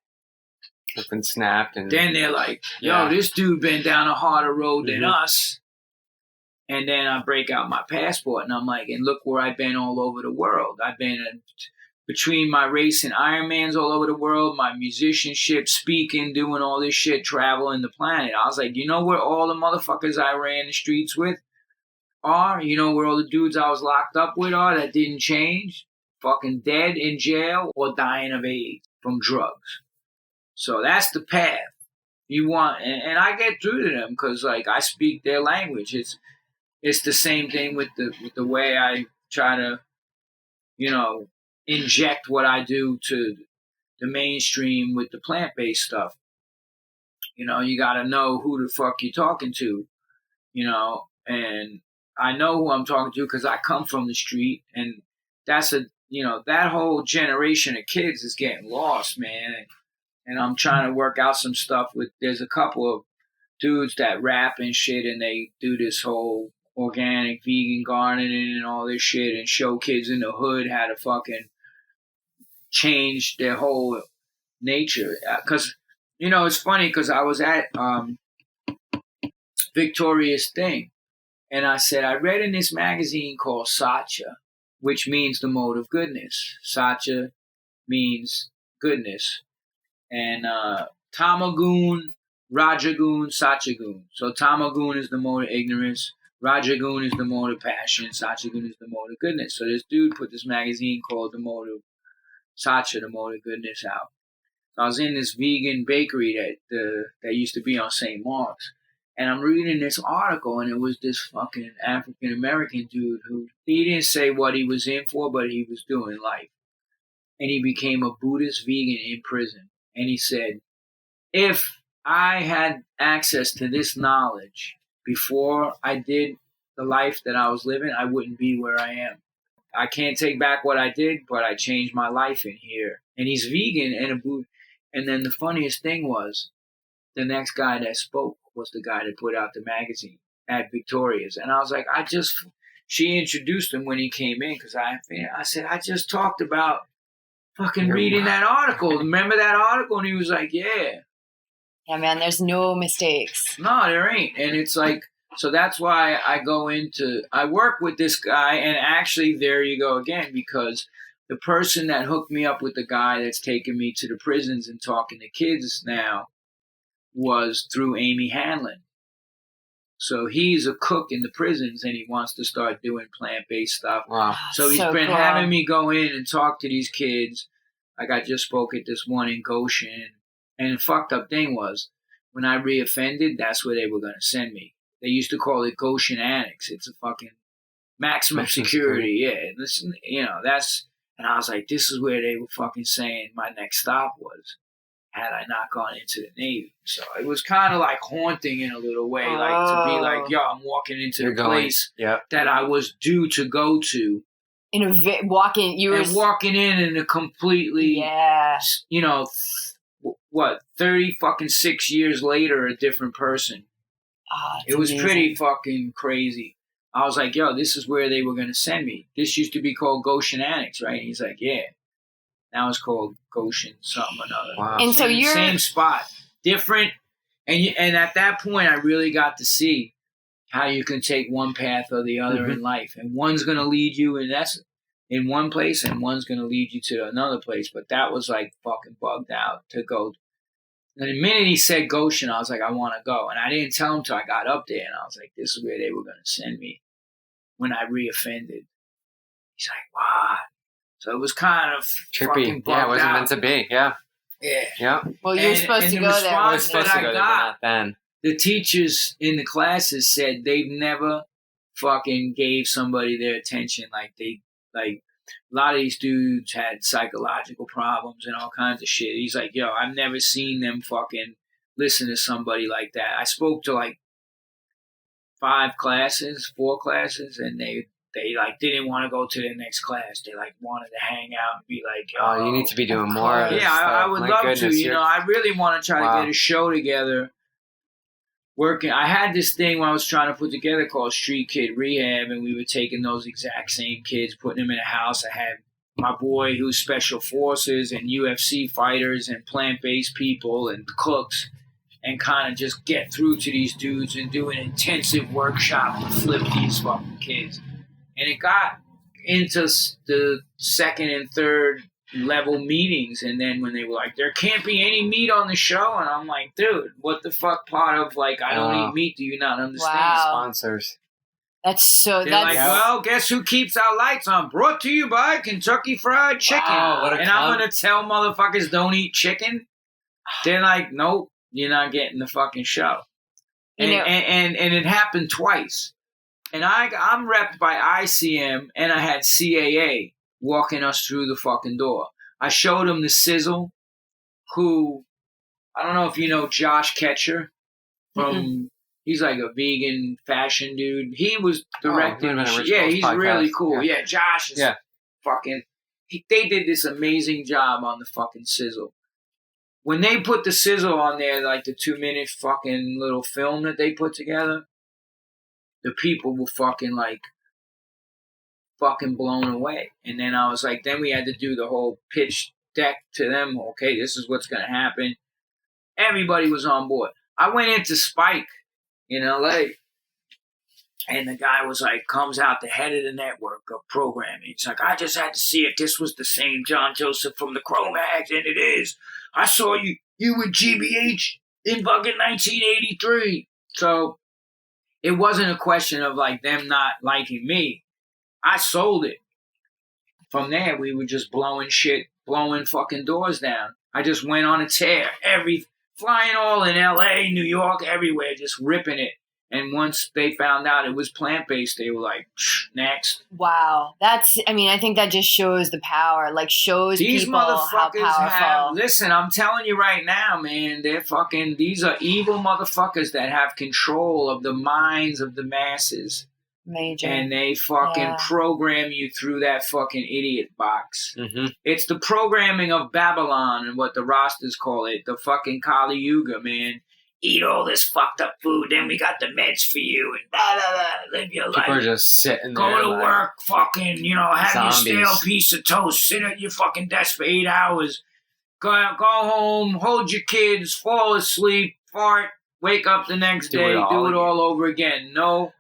something snapped. And then they're like, yo, this dude been down a harder road than us. And then I break out my passport and I'm like, and look where I've been all over the world. I've been between my race and Ironmans all over the world, my musicianship, speaking, doing all this shit, traveling the planet. I was like, you know where all the motherfuckers I ran the streets with are? You know where all the dudes I was locked up with are that didn't change? Fucking dead in jail or dying of AIDS from drugs. So that's the path you want. And I get through to them because, like, I speak their language. It's the same thing with the way I try to, inject what I do to the mainstream with the plant-based stuff. You got to know who the fuck you're talking to, and I know who I'm talking to because I come from the street, and that's that whole generation of kids is getting lost, man. And I'm trying to work out some stuff there's a couple of dudes that rap and shit, and they do this whole organic vegan gardening and all this shit, and show kids in the hood how to fucking change their whole nature. Because, it's funny because I was at Victoria's thing, and I said, I read in this magazine called Satya, which means the mode of goodness. Satya means goodness. And Tamagun, Rajagun, Satyagun. So Tamagun is the mode of ignorance, Rajagun is the mode of passion, Satyagun is the mode of goodness. So this dude put this magazine called the mode of Satya, the mode of goodness, out. So I was in this vegan bakery that used to be on St. Mark's, and I'm reading this article, and it was this fucking African American dude who, he didn't say what he was in for, but he was doing life. And he became a Buddhist vegan in prison. And he said, if I had access to this knowledge before I did the life that I was living, I wouldn't be where I am. I can't take back what I did, but I changed my life in here. And he's vegan and a Buddhist. And then the funniest thing was, the next guy that spoke was the guy that put out the magazine at Victoria's. And I was like, she introduced him when he came in, because I said, I just talked about fucking reading that article. Remember that article? And he was like, yeah. Yeah, man, there's no mistakes. No, there ain't. And it's like, so that's why I work with this guy, and actually there you go again, because the person that hooked me up with the guy that's taking me to the prisons and talking to kids now was through Amy Hanlon. So he's a cook in the prisons, and he wants to start doing plant-based stuff. Wow. So he's been having me go in and talk to these kids. Like, I just spoke at this one in Goshen. And the fucked up thing was, when I reoffended, that's where they were going to send me. They used to call it Goshen Annex. It's a fucking maximum security. Yeah. Listen, and I was like, this is where they were fucking saying my next stop was, had I not gone into the Navy. So it was kind of like haunting in a little way, like to be like, yo, I'm walking into the place that I was due to go to. Walking in a completely, 30 fucking 6 years later, a different person. It was amazing. Pretty fucking crazy. I was like, yo, this is where they were going to send me. This used to be called Goshen Annex, right? And he's like, yeah. Now it's called Goshen something or another. Wow. And so you're... Same spot. Different. And at that point, I really got to see how you can take one path or the other in life. And one's going to lead you in one place, and one's going to lead you to another place. But that was like fucking bugged out to go. And the minute he said Goshen, I was like, I want to go. And I didn't tell him till I got up there. And I was like, this is where they were going to send me when I reoffended. He's like, wow. So it was kind of trippy. Yeah, it wasn't meant to be. Yeah. Yeah. Yeah. Well, you're supposed to go there. I was supposed to go there, but not then. The teachers in the classes said they've never fucking gave somebody their attention like a lot of these dudes had psychological problems and all kinds of shit. He's like, yo, I've never seen them fucking listen to somebody like that. I spoke to like 4 classes, and they like didn't want to go to the next class. They like wanted to hang out and be like, oh, you need to be doing more of this stuff. I would love to. I really want to try to get a show together. I had this thing when I was trying to put together called Street Kid Rehab, and we were taking those exact same kids, putting them in a house. I had my boy who's special forces and UFC fighters and plant-based people and cooks, and kind of just get through to these dudes and do an intensive workshop to flip these fucking kids. And it got into the second and third level meetings, and then when they were like, there can't be any meat on the show, and I'm like, dude, what the fuck part of like I don't eat meat do you not understand? Wow. Sponsors. They're like, well, guess who keeps our lights on? Brought to you by Kentucky Fried Chicken. Wow, and I'm gonna tell motherfuckers don't eat chicken. They're like, nope, you're not getting the fucking show. And it happened twice. And I'm repped by ICM, and I had CAA walking us through the fucking door. I showed him the Sizzle, who, I don't know if you know Josh Ketcher from, he's like a vegan fashion dude. He was directing. He's podcast. Really cool. Yeah, Josh is fucking, they did this amazing job on the fucking Sizzle. When they put the Sizzle on there, like the 2-minute fucking little film that they put together, the people were fucking blown away. And then I was like, then we had to do the whole pitch deck to them. Okay, this is what's going to happen. Everybody was on board. I went into Spike in LA, and the guy was like, comes out the head of the network of programming. He's like, I just had to see if this was the same John Joseph from the CroMags, and it is. I saw you with GBH in fucking 1983. So it wasn't a question of like them not liking me. I sold it. From there, we were just blowing fucking doors down. I just went on a tear. Flying all in LA, New York, everywhere, just ripping it. And once they found out it was plant-based, they were like, next. Wow. I think that just shows the power. Like, shows these people how powerful. Listen, I'm telling you right now, man, these are evil motherfuckers that have control of the minds of the masses. Major. And they fucking program you through that fucking idiot box. Mm-hmm. It's the programming of Babylon and what the Rastas call it, the fucking Kali Yuga, man. Eat all this fucked up food, then we got the meds for you, and blah, blah, blah. Live your life. People are just sitting there. Go to work, fucking, have zombies. your stale piece of toast, sit at your fucking desk for 8 hours, go home, hold your kids, fall asleep, fart, wake up the next day, do it all over again. No.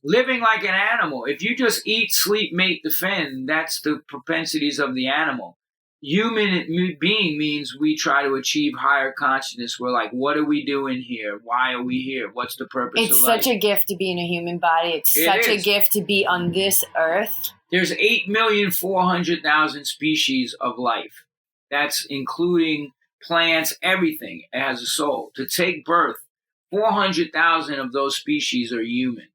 Living like an animal. If you just eat, sleep, mate, defend, that's the propensities of the animal. Human being means we try to achieve higher consciousness. We're like, what are we doing here? Why are we here? What's the purpose of life? It's such a gift to be in a human body. It's such a gift to be on this earth. There's 8,400,000 species of life. That's including plants, everything. It has a soul. To take birth, 400,000 of those species are human.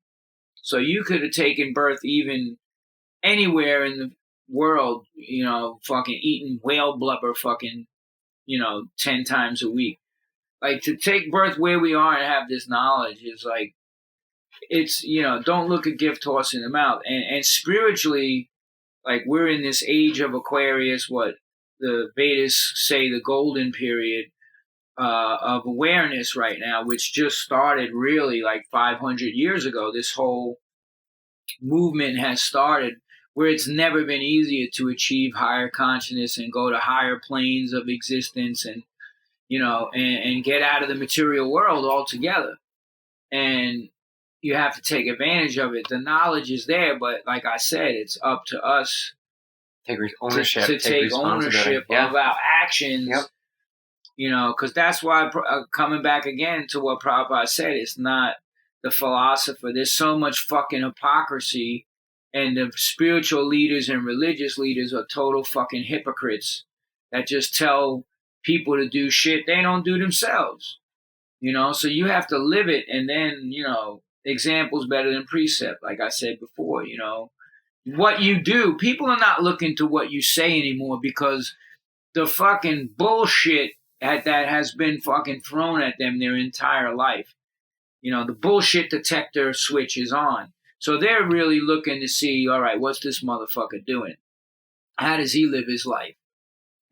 So you could have taken birth even anywhere in the world, fucking eating whale blubber fucking, 10 times a week. Like, to take birth where we are and have this knowledge is like, it's, don't look a gift horse in the mouth. And spiritually, like, we're in this age of Aquarius, what the Vedas say, the golden period of awareness right now, which just started really like 500 years ago. This whole movement has started where it's never been easier to achieve higher consciousness and go to higher planes of existence and, and get out of the material world altogether. And you have to take advantage of it. The knowledge is there, but like I said, it's up to us take ownership, to take ownership of our actions. Yep. Because that's why, coming back again to what Prabhupada said, it's not the philosopher. There's so much fucking hypocrisy, and the spiritual leaders and religious leaders are total fucking hypocrites that just tell people to do shit they don't do themselves. So you have to live it, and then, example's better than precept, like I said before, What you do, people are not looking to what you say anymore because the fucking bullshit that has been fucking thrown at them their entire life. The bullshit detector switch is on. So they're really looking to see, all right, what's this motherfucker doing? How does he live his life?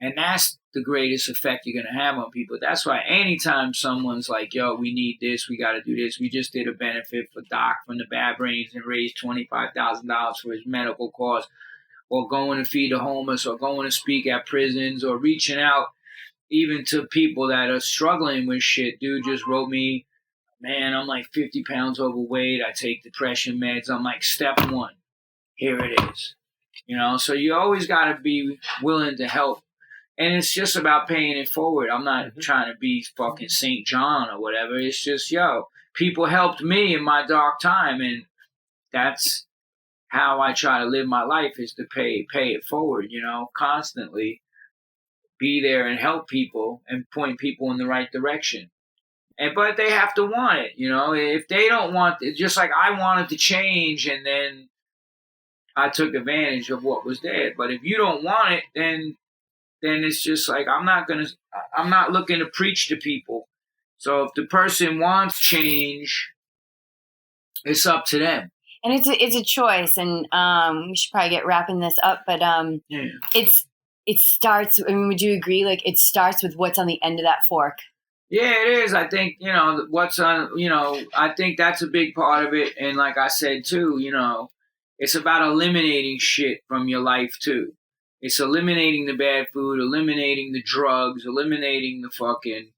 And that's the greatest effect you're going to have on people. That's why anytime someone's like, yo, we need this, we got to do this. We just did a benefit for Doc from the Bad Brains and raised $25,000 for his medical costs, or going to feed the homeless, or going to speak at prisons, or reaching out even to people that are struggling with shit. Dude just wrote me, man, I'm like 50 pounds overweight. I take depression meds. I'm like, step one, here it is. So you always got to be willing to help. And it's just about paying it forward. I'm not trying to be fucking St. John or whatever. It's just, people helped me in my dark time. And that's how I try to live my life, is to pay it forward, constantly. Be there and help people and point people in the right direction. But they have to want it, If they don't want it, just like I wanted to change and then I took advantage of what was there. But if you don't want it, then it's just like, I'm not looking to preach to people. So if the person wants change, it's up to them. And it's a choice. And we should probably get wrapping this up, but it starts, would you agree? Like, it starts with what's on the end of that fork. Yeah, it is. I think, what's on, I think that's a big part of it. And like I said, too, it's about eliminating shit from your life, too. It's eliminating the bad food, eliminating the drugs, eliminating the fucking.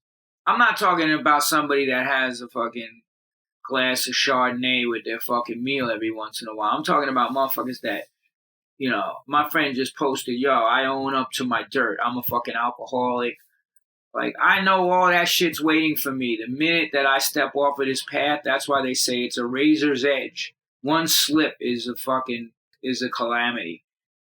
I'm not talking about somebody that has a fucking glass of Chardonnay with their fucking meal every once in a while. I'm talking about motherfuckers that, my friend just posted, yo, I own up to my dirt. I'm a fucking alcoholic. Like, I know all that shit's waiting for me. The minute that I step off of this path, that's why they say it's a razor's edge. One slip is a calamity.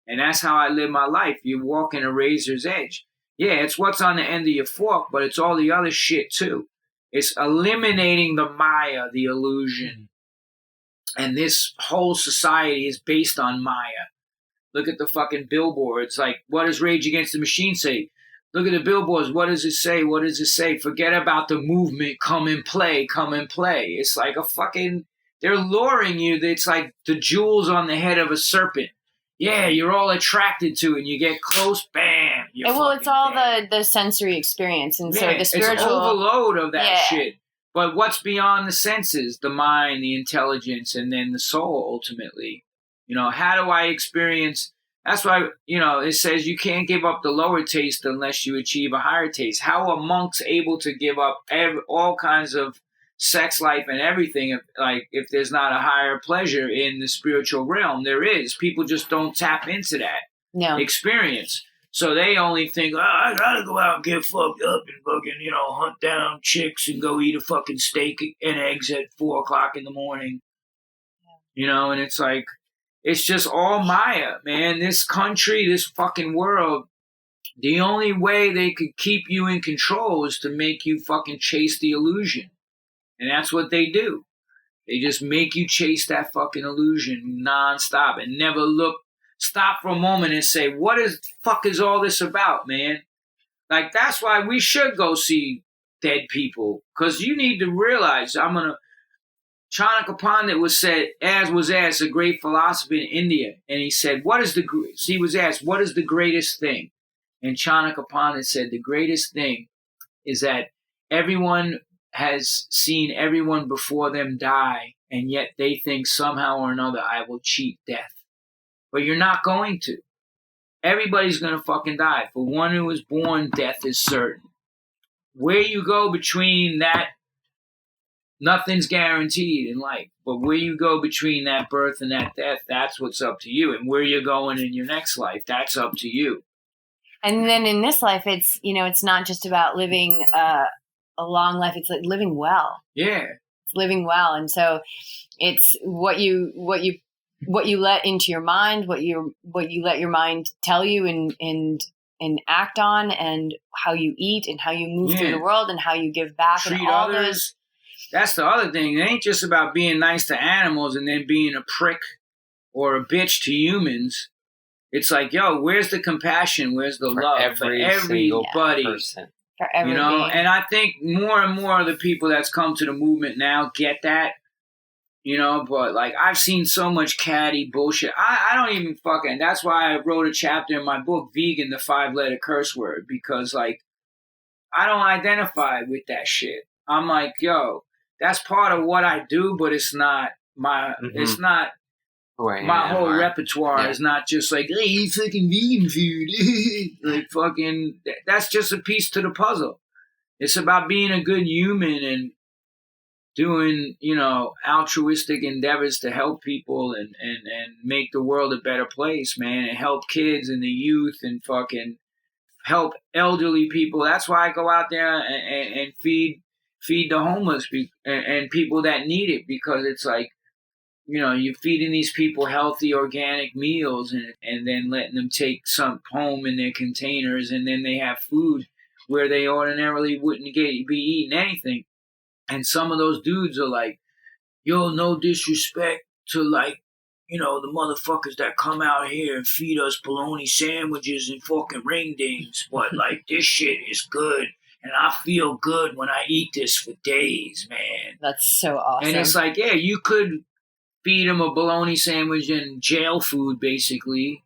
And that's how I live my life. You walk in a razor's edge. Yeah, it's what's on the end of your fork, but it's all the other shit too. It's eliminating the Maya, the illusion. And this whole society is based on Maya. Look at the fucking billboards. Like, what does Rage Against the Machine say? Look at the billboards. What does it say? What does it say? Forget about the movement. Come and play. Come and play. It's like a fucking... They're luring you. It's like the jewels on the head of a serpent. Yeah, you're all attracted to it. And you get close, bam. Well, it's all the sensory experience. And so the spiritual... It's overload of that shit. But what's beyond the senses? The mind, the intelligence, and then the soul, ultimately. How do I experience... That's why, it says you can't give up the lower taste unless you achieve a higher taste. How are monks able to give up all kinds of sex life and everything if there's not a higher pleasure in the spiritual realm? There is. People just don't tap into that experience. So they only think, I gotta go out and get fucked up and fucking, hunt down chicks and go eat a fucking steak and eggs at 4 o'clock in the morning. And it's like, it's just all Maya, man. This country, this fucking world, the only way they could keep you in control is to make you fucking chase the illusion. And that's what they do. They just make you chase that fucking illusion nonstop and never stop for a moment and say, what the fuck is all this about, man? Like, that's why we should go see dead people. Because you need to realize, Chanakya Pandit was asked, a great philosopher in India, and he said, he was asked, what is the greatest thing? And Chanakya Pandit said, the greatest thing is that everyone has seen everyone before them die, and yet they think somehow or another I will cheat death. But you're not going to. Everybody's going to fucking die. For one who is born, death is certain. Where you go between that, nothing's guaranteed in life, but where you go between that birth and that death, that's what's up to you. And where you're going in your next life, that's up to you. And then in this life, it's, it's not just about living a long life. It's like living well. Yeah. It's living well. And so it's what you let into your mind, what you let your mind tell you and act on, and how you eat and how you move through the world and how you give back. Treat and all others. Those. That's the other thing. It ain't just about being nice to animals and then being a prick or a bitch to humans. It's like, yo, where's the compassion? Where's the love for everybody? Person. For everybody. And I think more and more of the people that's come to the movement now get that. But like, I've seen so much catty bullshit. I don't even fucking, that's why I wrote a chapter in my book, Vegan, the 5-letter curse word, because like, I don't identify with that shit. I'm like, yo, that's part of what I do, but it's not it's not my whole repertoire. Is not just like, hey, eat fucking vegan food. Like fucking, that's just a piece to the puzzle. It's about being a good human and doing, altruistic endeavors to help people and make the world a better place, man, and help kids and the youth and fucking help elderly people. That's why I go out there and feed the homeless and people that need it, because it's like, you're feeding these people healthy organic meals and then letting them take some home in their containers, and then they have food where they ordinarily wouldn't be eating anything. And some of those dudes are like, yo, no disrespect to like, the motherfuckers that come out here and feed us bologna sandwiches and fucking ring dings, but like, this shit is good. And I feel good when I eat this for days, man. That's so awesome. And it's like, yeah, you could feed them a bologna sandwich and jail food, basically,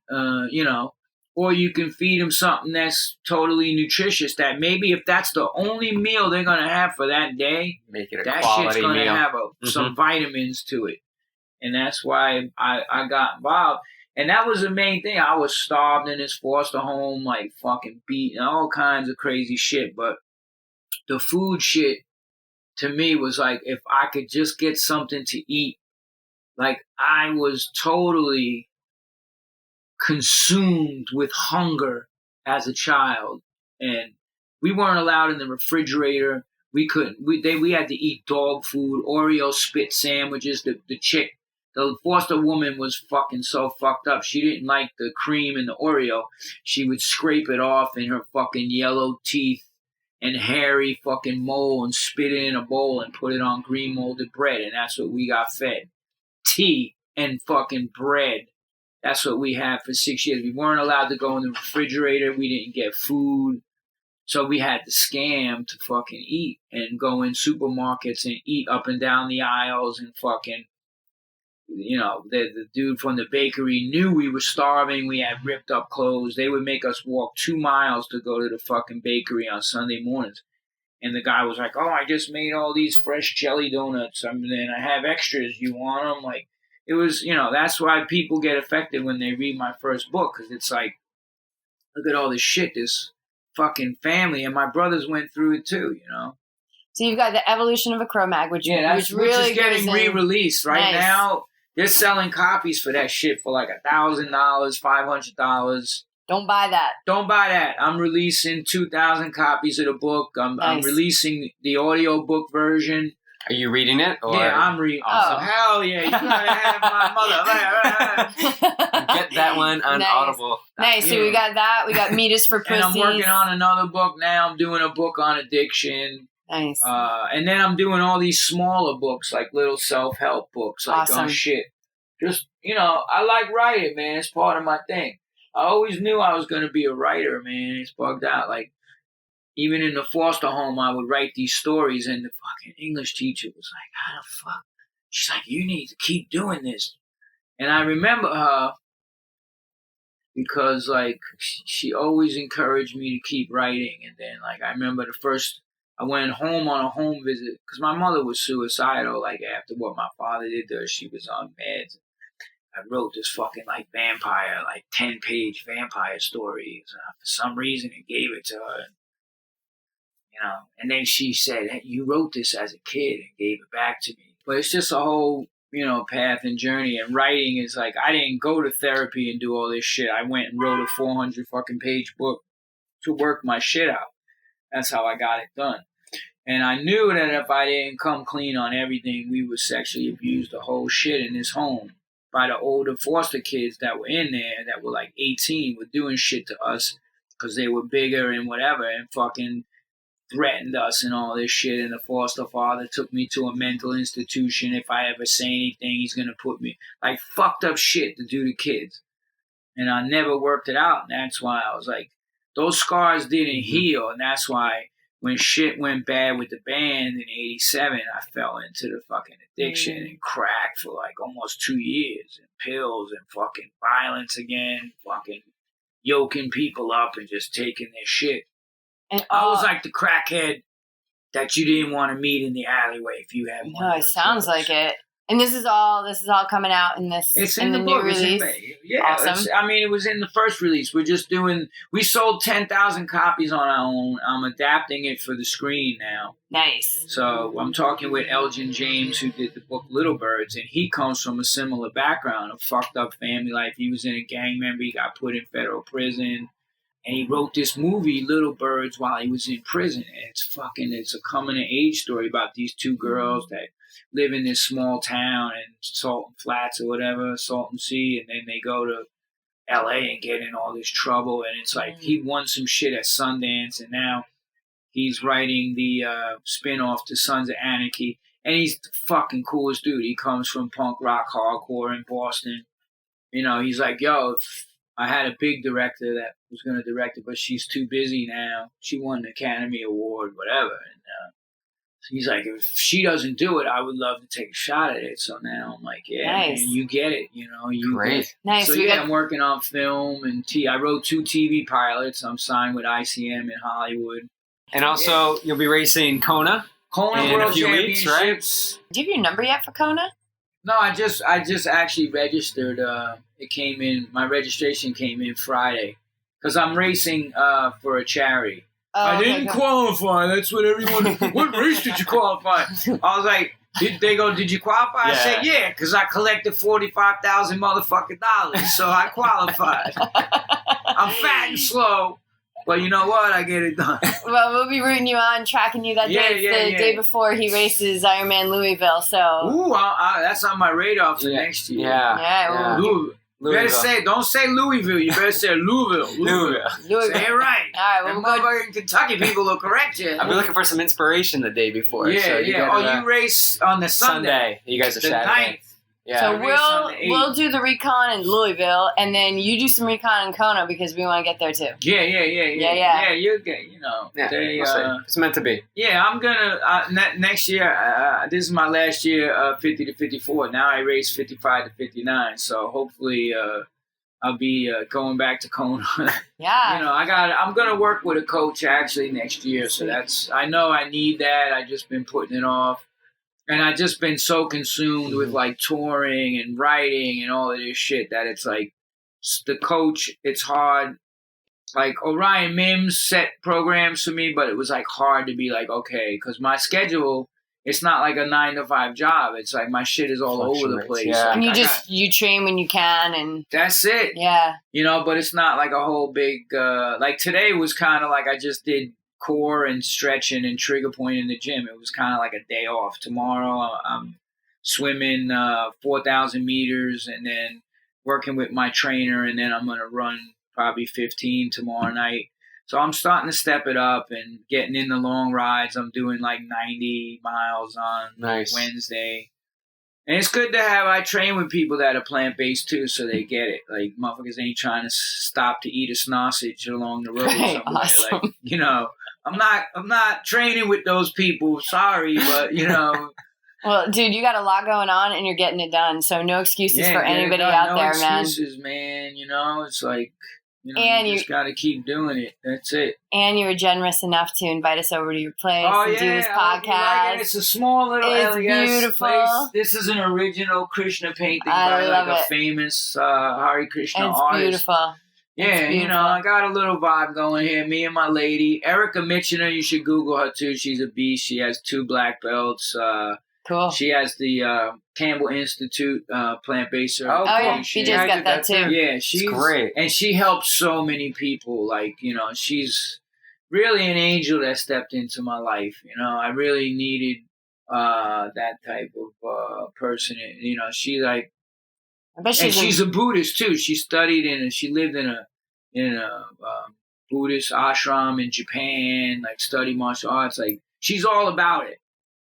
or you can feed them something that's totally nutritious. That maybe if that's the only meal they're gonna have for that day, make it a that quality shit's gonna meal. have some vitamins to it. And that's why I got involved. And that was the main thing. I was starved in this foster home, like fucking beaten, all kinds of crazy shit. But the food shit to me was like, if I could just get something to eat, like I was totally consumed with hunger as a child. And we weren't allowed in the refrigerator. We couldn't. We had to eat dog food, Oreo spit sandwiches. The foster woman was fucking so fucked up. She didn't like the cream in the Oreo. She would scrape it off in her fucking yellow teeth and hairy fucking mole and spit it in a bowl and put it on green molded bread. And that's what we got fed. Tea and fucking bread. That's what we had for 6 years. We weren't allowed to go in the refrigerator. We didn't get food. So we had to scam to fucking eat and go in supermarkets and eat up and down the aisles and fucking, the dude from the bakery knew we were starving. We had ripped up clothes. They would make us walk 2 miles to go to the fucking bakery on Sunday mornings. And the guy was like, oh, I just made all these fresh jelly donuts. And I have extras. You want them? Like, it was, that's why people get affected when they read my first book. Because it's like, look at all this shit, this fucking family. And my brothers went through it too, So you've got the evolution of a CroMag, which which really is getting re-released right now. They're selling copies for that shit for like $1,000, $500. Don't buy that. Don't buy that. I'm releasing 2,000 copies of the book. I'm releasing the audio book version. Are you reading it? Or? Yeah, I'm reading. Awesome. Oh, hell yeah. You gotta have my mother. Get that one on Audible. Nice. So we got that. We got Meat is for Pussies. And I'm working on another book now. I'm doing a book on addiction. Nice. And then I'm doing all these smaller books, like little self-help books, like on shit. Just, I like writing, man. It's part of my thing. I always knew I was going to be a writer, man. It's bugged out. Like, even in the foster home, I would write these stories, and the fucking English teacher was like, how the fuck? She's like, you need to keep doing this. And I remember her because, like, she always encouraged me to keep writing. And then, like, I remember I went home on a home visit because my mother was suicidal, like, after what my father did to her. She was on meds. I wrote this fucking, like, 10-page vampire story. For some reason, and gave it to her. And then she said, hey, you wrote this as a kid and gave it back to me. But it's just a whole, path and journey. And writing is like, I didn't go to therapy and do all this shit. I went and wrote a 400 fucking page book to work my shit out. That's how I got it done. And I knew that if I didn't come clean on everything, we would sexually abuse the whole shit in this home by the older foster kids that were in there that were like 18, were doing shit to us because they were bigger and whatever, and fucking threatened us and all this shit. And the foster father took me to a mental institution. If I ever say anything, he's going to put me, like, fucked up shit to do to kids. And I never worked it out. And that's why I was like, those scars didn't heal. And that's why when shit went bad with the band in 87, I fell into the fucking addiction and crack for like almost 2 years, and pills and fucking violence again, fucking yoking people up and just taking their shit. And I was like the crackhead that you didn't want to meet in the alleyway if you had one. No, it sounds like it. And this is all coming out in this. It's in the new book. release. Awesome. It was in the first release. We sold 10,000 copies on our own. I'm adapting it for the screen now. Nice. So I'm talking with Elgin James, who did the book Little Birds, and he comes from a similar background, a fucked up family life. He was in a gang member. He got put in federal prison. And he wrote this movie, Little Birds, while he was in prison. And it's a coming of age story about these two girls that live in this small town in Salton Flats or whatever, Salton Sea, and then they go to LA and get in all this trouble. And it's like he won some shit at Sundance, and now he's writing the spin-off to Sons of Anarchy. And he's the fucking coolest dude. He comes from punk rock hardcore in Boston. He's like, yo, I had a big director that was going to direct it, but she's too busy now. She won the Academy Award, whatever. And He's like, if she doesn't do it, I would love to take a shot at it. So now I'm like, yeah, Nice. man, you get it. You know, you Great. get it. Nice. So I'm working on film and I wrote 2 TV pilots. I'm signed with ICM in Hollywood. And also, you'll be racing Kona in World a few weeks, right? Championships. Do you have your number yet for Kona? No, I just actually registered. It came in. My registration came in Friday because I'm racing for a charity. I didn't qualify. That's what everyone. What race did you qualify? I was like, did you qualify? I said, yeah, because I collected 45,000 motherfucking dollars, so I qualified. I'm fat and slow, but you know what? I get it done. Well, we'll be rooting you on, tracking you that day. It's the day before he races Ironman Louisville. So, that's on my radar for next year. Yeah. Louisville. Better don't say Louisville. You better say Louisville. Say it right. All right, well, motherfucking Kentucky people will correct you. I've been looking for some inspiration the day before. Yeah, so you race on the Sunday. You guys are the shadowing. 9th. Yeah. So we'll do the recon in Louisville, and then you do some recon in Kona because we want to get there too. Yeah. Yeah, you get, it's meant to be. Yeah, I'm gonna next year. This is my last year, 50 to 54. Now I race 55 to 59. So hopefully, I'll be going back to Kona. Yeah. I'm gonna work with a coach actually next year. So I know I need that. I just been putting it off. And I've just been so consumed with like touring and writing and all of this shit that it's like the coach, it's hard. Like Orion Mims set programs for me, but it was like hard to be like, okay, because my schedule, it's not like a 9 to 5 job. It's like my shit is all over the place. Yeah. And you train when you can, and that's it. Yeah. But it's not like a whole big, like today was kind of like I just did core and stretching and trigger point in the gym. It was kind of like a day off. Tomorrow I'm swimming 4,000 meters and then working with my trainer, and then I'm going to run probably 15 tomorrow night. So I'm starting to step it up and getting in the long rides. I'm doing like 90 miles on Wednesday. And it's good to I train with people that are plant-based too, so they get it. Like, motherfuckers ain't trying to stop to eat a sausage along the road somewhere. Awesome. Like, I'm not training with those people. Sorry, but Well, dude, you got a lot going on and you're getting it done. So no excuses for anybody out there, man. No excuses, man. It's like, and you just got to keep doing it. That's it. And you were generous enough to invite us over to your place and do this podcast. It's a small little It's beautiful. place. This is an original Krishna painting by a famous Hare Krishna artist. It's beautiful. Yeah, I got a little vibe going here. Me and my lady, Erica Michener, you should Google her too. She's a beast. She has 2 black belts. Cool. She has the Campbell Institute plant-based certification. Oh, yeah. She just got that too. Yeah, she's great. And she helps so many people. Like, she's really an angel that stepped into my life. I really needed that type of person. She like, she's a Buddhist too. She studied she lived in a Buddhist ashram in Japan, like studied martial arts. Like, she's all about it.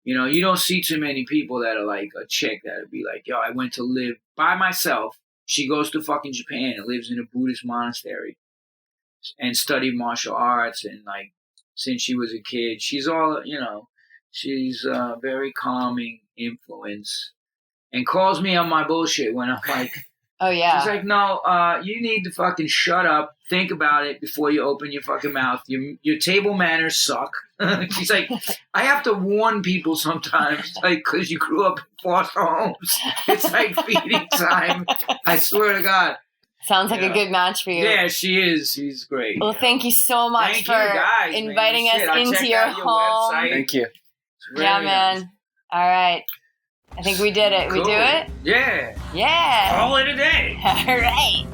You don't see too many people that are like a chick that would be like, yo, I went to live by myself. She goes to fucking Japan and lives in a Buddhist monastery and studied martial arts. And like, since she was a kid, she's all, she's a very calming influence and calls me on my bullshit when I'm like, oh, yeah. She's like, no, you need to fucking shut up. Think about it before you open your fucking mouth. Your table manners suck. She's like, I have to warn people sometimes, like, because you grew up in foster homes. It's like feeding time. I swear to God. Sounds like a good match for you. Yeah, she is. She's great. Well, thank you so much for inviting us into your home. Website. Thank you. Yeah, man. All right. I think we did it. Cool. We do it? Yeah. Yeah. Call it a day. All right.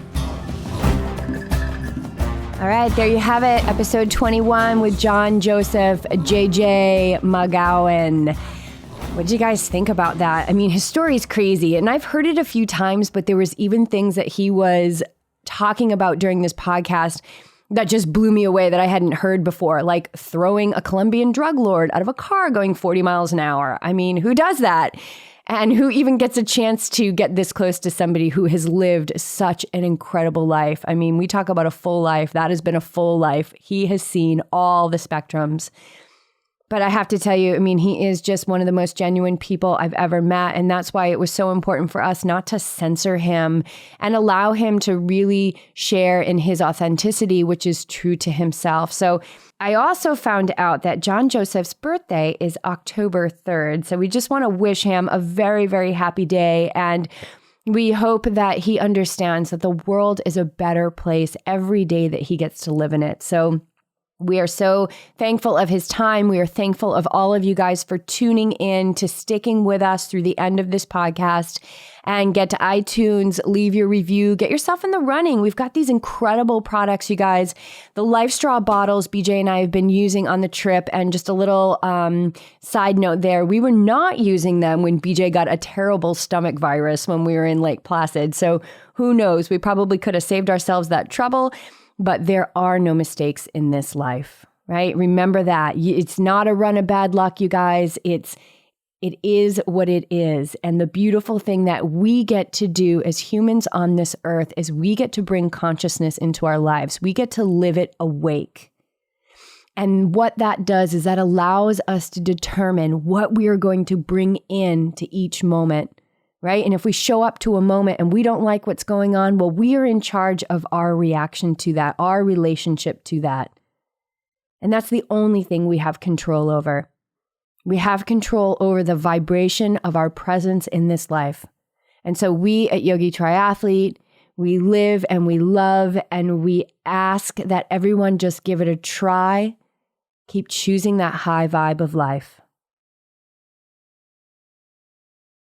All right, there you have it. Episode 21 with John Joseph JJ McGowan. What did you guys think about that? I mean, his story is crazy, and I've heard it a few times, but there was even things that he was talking about during this podcast that just blew me away that I hadn't heard before, like throwing a Colombian drug lord out of a car going 40 miles an hour. I mean, who does that? And who even gets a chance to get this close to somebody who has lived such an incredible life? I mean, we talk about a full life. That has been a full life. He has seen all the spectrums. But I have to tell you, I mean, he is just one of the most genuine people I've ever met. And that's why it was so important for us not to censor him and allow him to really share in his authenticity, which is true to himself. So I also found out that John Joseph's birthday is October 3rd. So we just want to wish him a very, very happy day. And we hope that he understands that the world is a better place every day that he gets to live in it. So we are so thankful of his time. We are thankful of all of you guys for tuning in, to sticking with us through the end of this podcast. And get to iTunes, leave your review, get yourself in the running. We've got these incredible products, you guys. The Life Straw bottles BJ and I have been using on the trip. And just a little side note there, we were not using them when BJ got a terrible stomach virus when we were in Lake Placid. So who knows? We probably could have saved ourselves that trouble. But there are no mistakes in this life, right? Remember that. It's not a run of bad luck, you guys. It is what it is. And the beautiful thing that we get to do as humans on this earth is we get to bring consciousness into our lives. We get to live it awake. And what that does is that allows us to determine what we are going to bring in to each moment. Right? And if we show up to a moment and we don't like what's going on, well, we are in charge of our reaction to that, our relationship to that. And that's the only thing we have control over. We have control over the vibration of our presence in this life. And so we at Yogi Triathlete, we live and we love and we ask that everyone just give it a try. Keep choosing that high vibe of life.